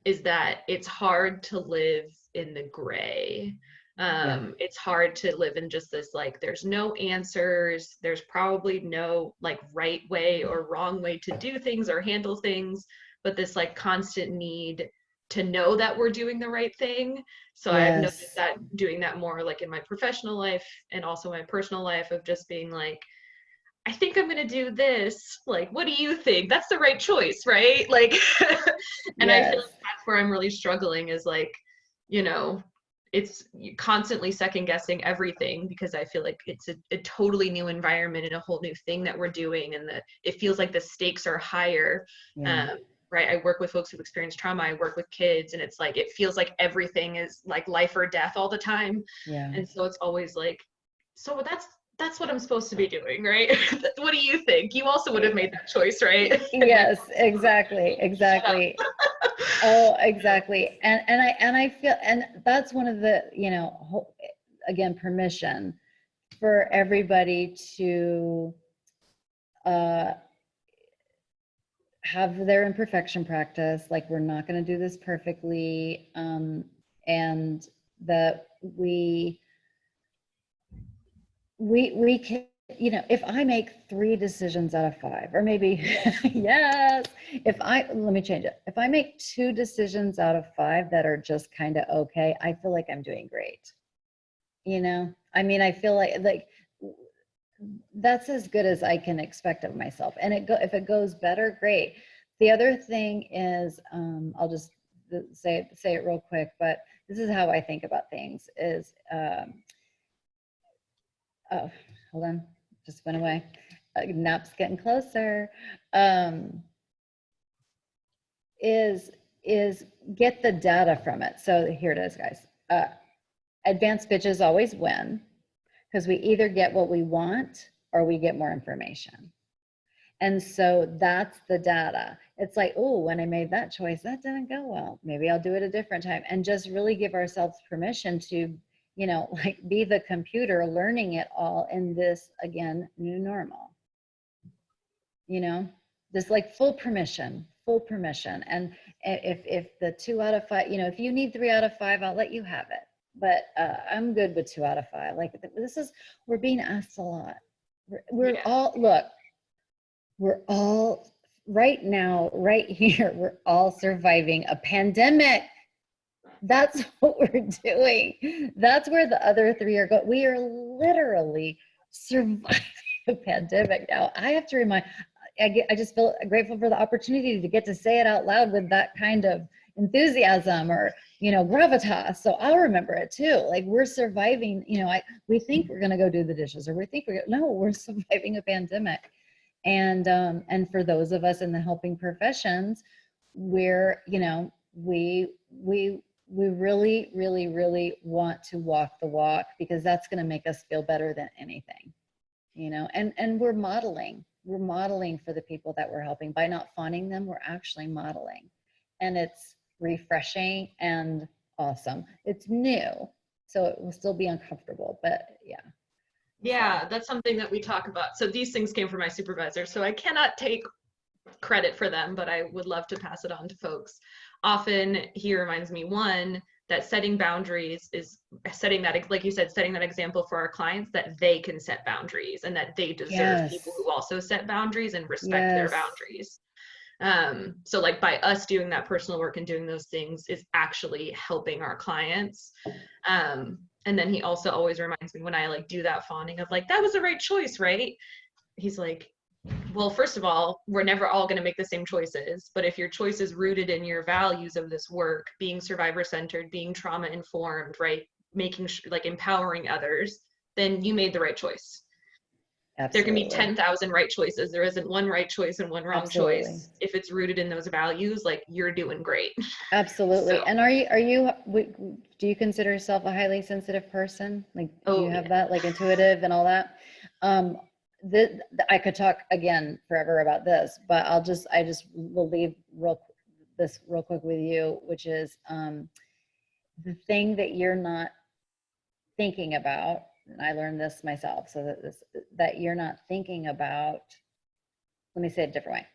is that it's hard to live in the gray. It's hard to live in just this, like, there's no answers, there's probably no like right way or wrong way to do things or handle things, but this like constant need to know that we're doing the right thing. So I've noticed that doing that more like in my professional life and also my personal life, of just being like, I think I'm going to do this. Like, what do you think? That's the right choice, right? Like, and I feel like that's where I'm really struggling, is like, it's constantly second guessing everything, because I feel like it's a totally new environment and a whole new thing that we're doing. And it feels like the stakes are higher. Right. I work with folks who've experienced trauma. I work with kids, and it's like, it feels like everything is like life or death all the time. And so it's always like, so that's what I'm supposed to be doing, right? What do you think? You also would have made that choice, right? Yes, exactly. Oh, exactly. And I feel, and that's one of the, again, permission for everybody to have their imperfection practice. Like, we're not going to do this perfectly, and that we can, if I make 3 decisions out of 5, or maybe yes, let me change it. If I make 2 decisions out of 5 that are just kind of okay, I feel like I'm doing great. I mean, I feel like that's as good as I can expect of myself. And if it goes better, great. The other thing is, I'll just say it real quick, but this is how I think about things is, oh, hold on, just went away. Nap's getting closer. Is get the data from it. So here it is, guys. Advanced bitches always win, because we either get what we want or we get more information. And so that's the data. It's like, oh, when I made that choice, that didn't go well. Maybe I'll do it a different time, and just really give ourselves permission to, like, be the computer learning it all in this, again, new normal. Just like full permission. And if the 2 out of 5, if you need 3 out of 5, I'll let you have it. But I'm good with 2 out of 5. Like, we're being asked a lot. We're all right now, right here, we're all surviving a pandemic. That's what we're doing. That's where the other 3 are going. We are literally surviving a pandemic now. I have to remind, I just feel grateful for the opportunity to get to say it out loud with that kind of enthusiasm, or, gravitas. So I'll remember it too. Like, we're surviving, we think we're going to go do the dishes, or we're surviving a pandemic. And for those of us in the helping professions, we're, we really, really, really want to walk the walk, because that's going to make us feel better than anything, and we're modeling for the people that we're helping. By not fawning them, we're actually modeling, and it's refreshing and awesome. It's new, So it will still be uncomfortable, but yeah. Yeah, that's something that we talk about. So these things came from my supervisor, so I cannot take credit for them, but I would love to pass it on to folks. Often he reminds me, one, that setting boundaries is setting that, like you said, setting that example for our clients that they can set boundaries and that they deserve people who also set boundaries and respect their boundaries. So like by us doing that personal work and doing those things is actually helping our clients. And then he also always reminds me when I like do that fawning of like, that was the right choice, right? He's like, well, first of all, we're never all going to make the same choices, but if your choice is rooted in your values of this work, being survivor centered, being trauma informed, right, making like empowering others, then you made the right choice. Absolutely. There can be 10,000 right choices. There isn't one right choice and one wrong choice. If it's rooted in those values, like you're doing great. Absolutely. So. And are you, do you consider yourself a highly sensitive person? Like, do you have that, like intuitive and all that? I could talk again forever about this, but I just will leave this real quick with you, which is the thing that you're not thinking about. And I learned this myself, so that you're not thinking about, let me say it a different way.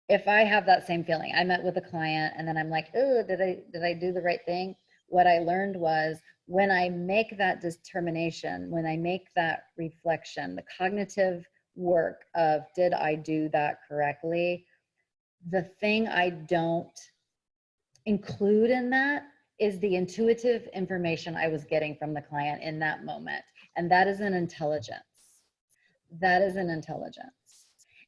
If I have that same feeling, I met with a client and then I'm like, oh, did I do the right thing? What I learned was when I make that determination, when I make that reflection, the cognitive work of did I do that correctly? The thing I don't include in that is the intuitive information I was getting from the client in that moment. And that is an intelligence. That is an intelligence.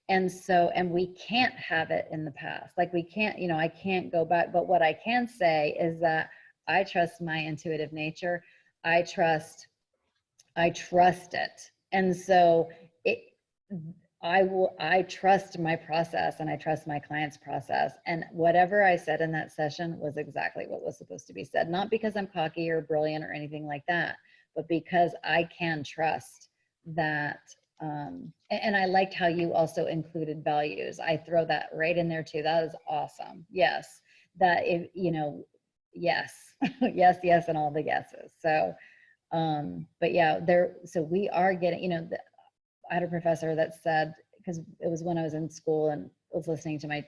And so, and we can't have it in the past. Like we can't, I can't go back, but what I can say is that I trust my intuitive nature. I trust it. And so I trust my process and I trust my client's process. And whatever I said in that session was exactly what was supposed to be said. Not because I'm cocky or brilliant or anything like that, but because I can trust that. And I liked how you also included values. I throw that right in there too. That is awesome. Yes. That if, yes, yes, and all the yeses. So, but yeah, so we are getting, I had a professor that said, because it was when I was in school and was listening to my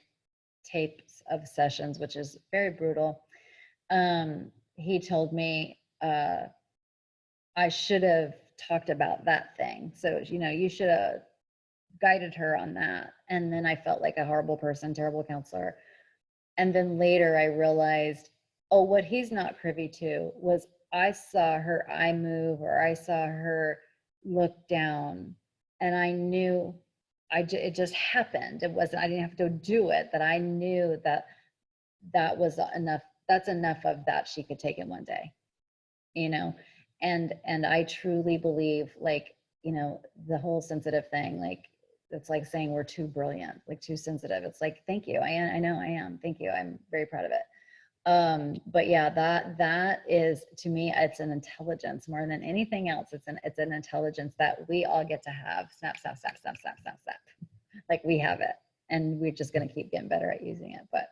tapes of sessions, which is very brutal. He told me I should have talked about that thing. So, you should have guided her on that. And then I felt like a horrible person, terrible counselor. And then later I realized, oh, what he's not privy to was I saw her eye move or I saw her look down and I knew it just happened. It wasn't, I didn't have to do it, that I knew that was enough. That's enough of that she could take in one day, and I truly believe like, the whole sensitive thing, like, it's like saying we're too brilliant, like too sensitive. It's like, thank you. I know I am. Thank you. I'm very proud of it. But yeah, that is, to me, it's an intelligence more than anything else. It's an intelligence that we all get to have. Snap, snap, snap, snap, snap, snap, snap. Like we have it, and we're just going to keep getting better at using it. But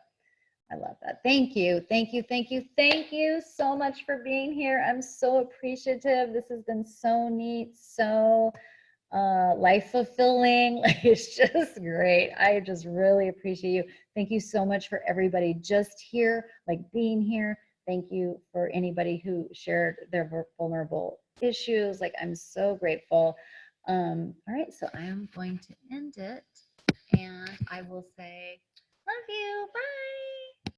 I love that. Thank you. Thank you. Thank you. Thank you so much for being here. I'm so appreciative. This has been so neat, so life fulfilling. Like, it's just great. I just really appreciate you. Thank you so much for everybody just here, like being here. Thank you for anybody who shared their vulnerable issues. Like, I'm so grateful. All right, so I am going to end it, and I will say, love you. Bye.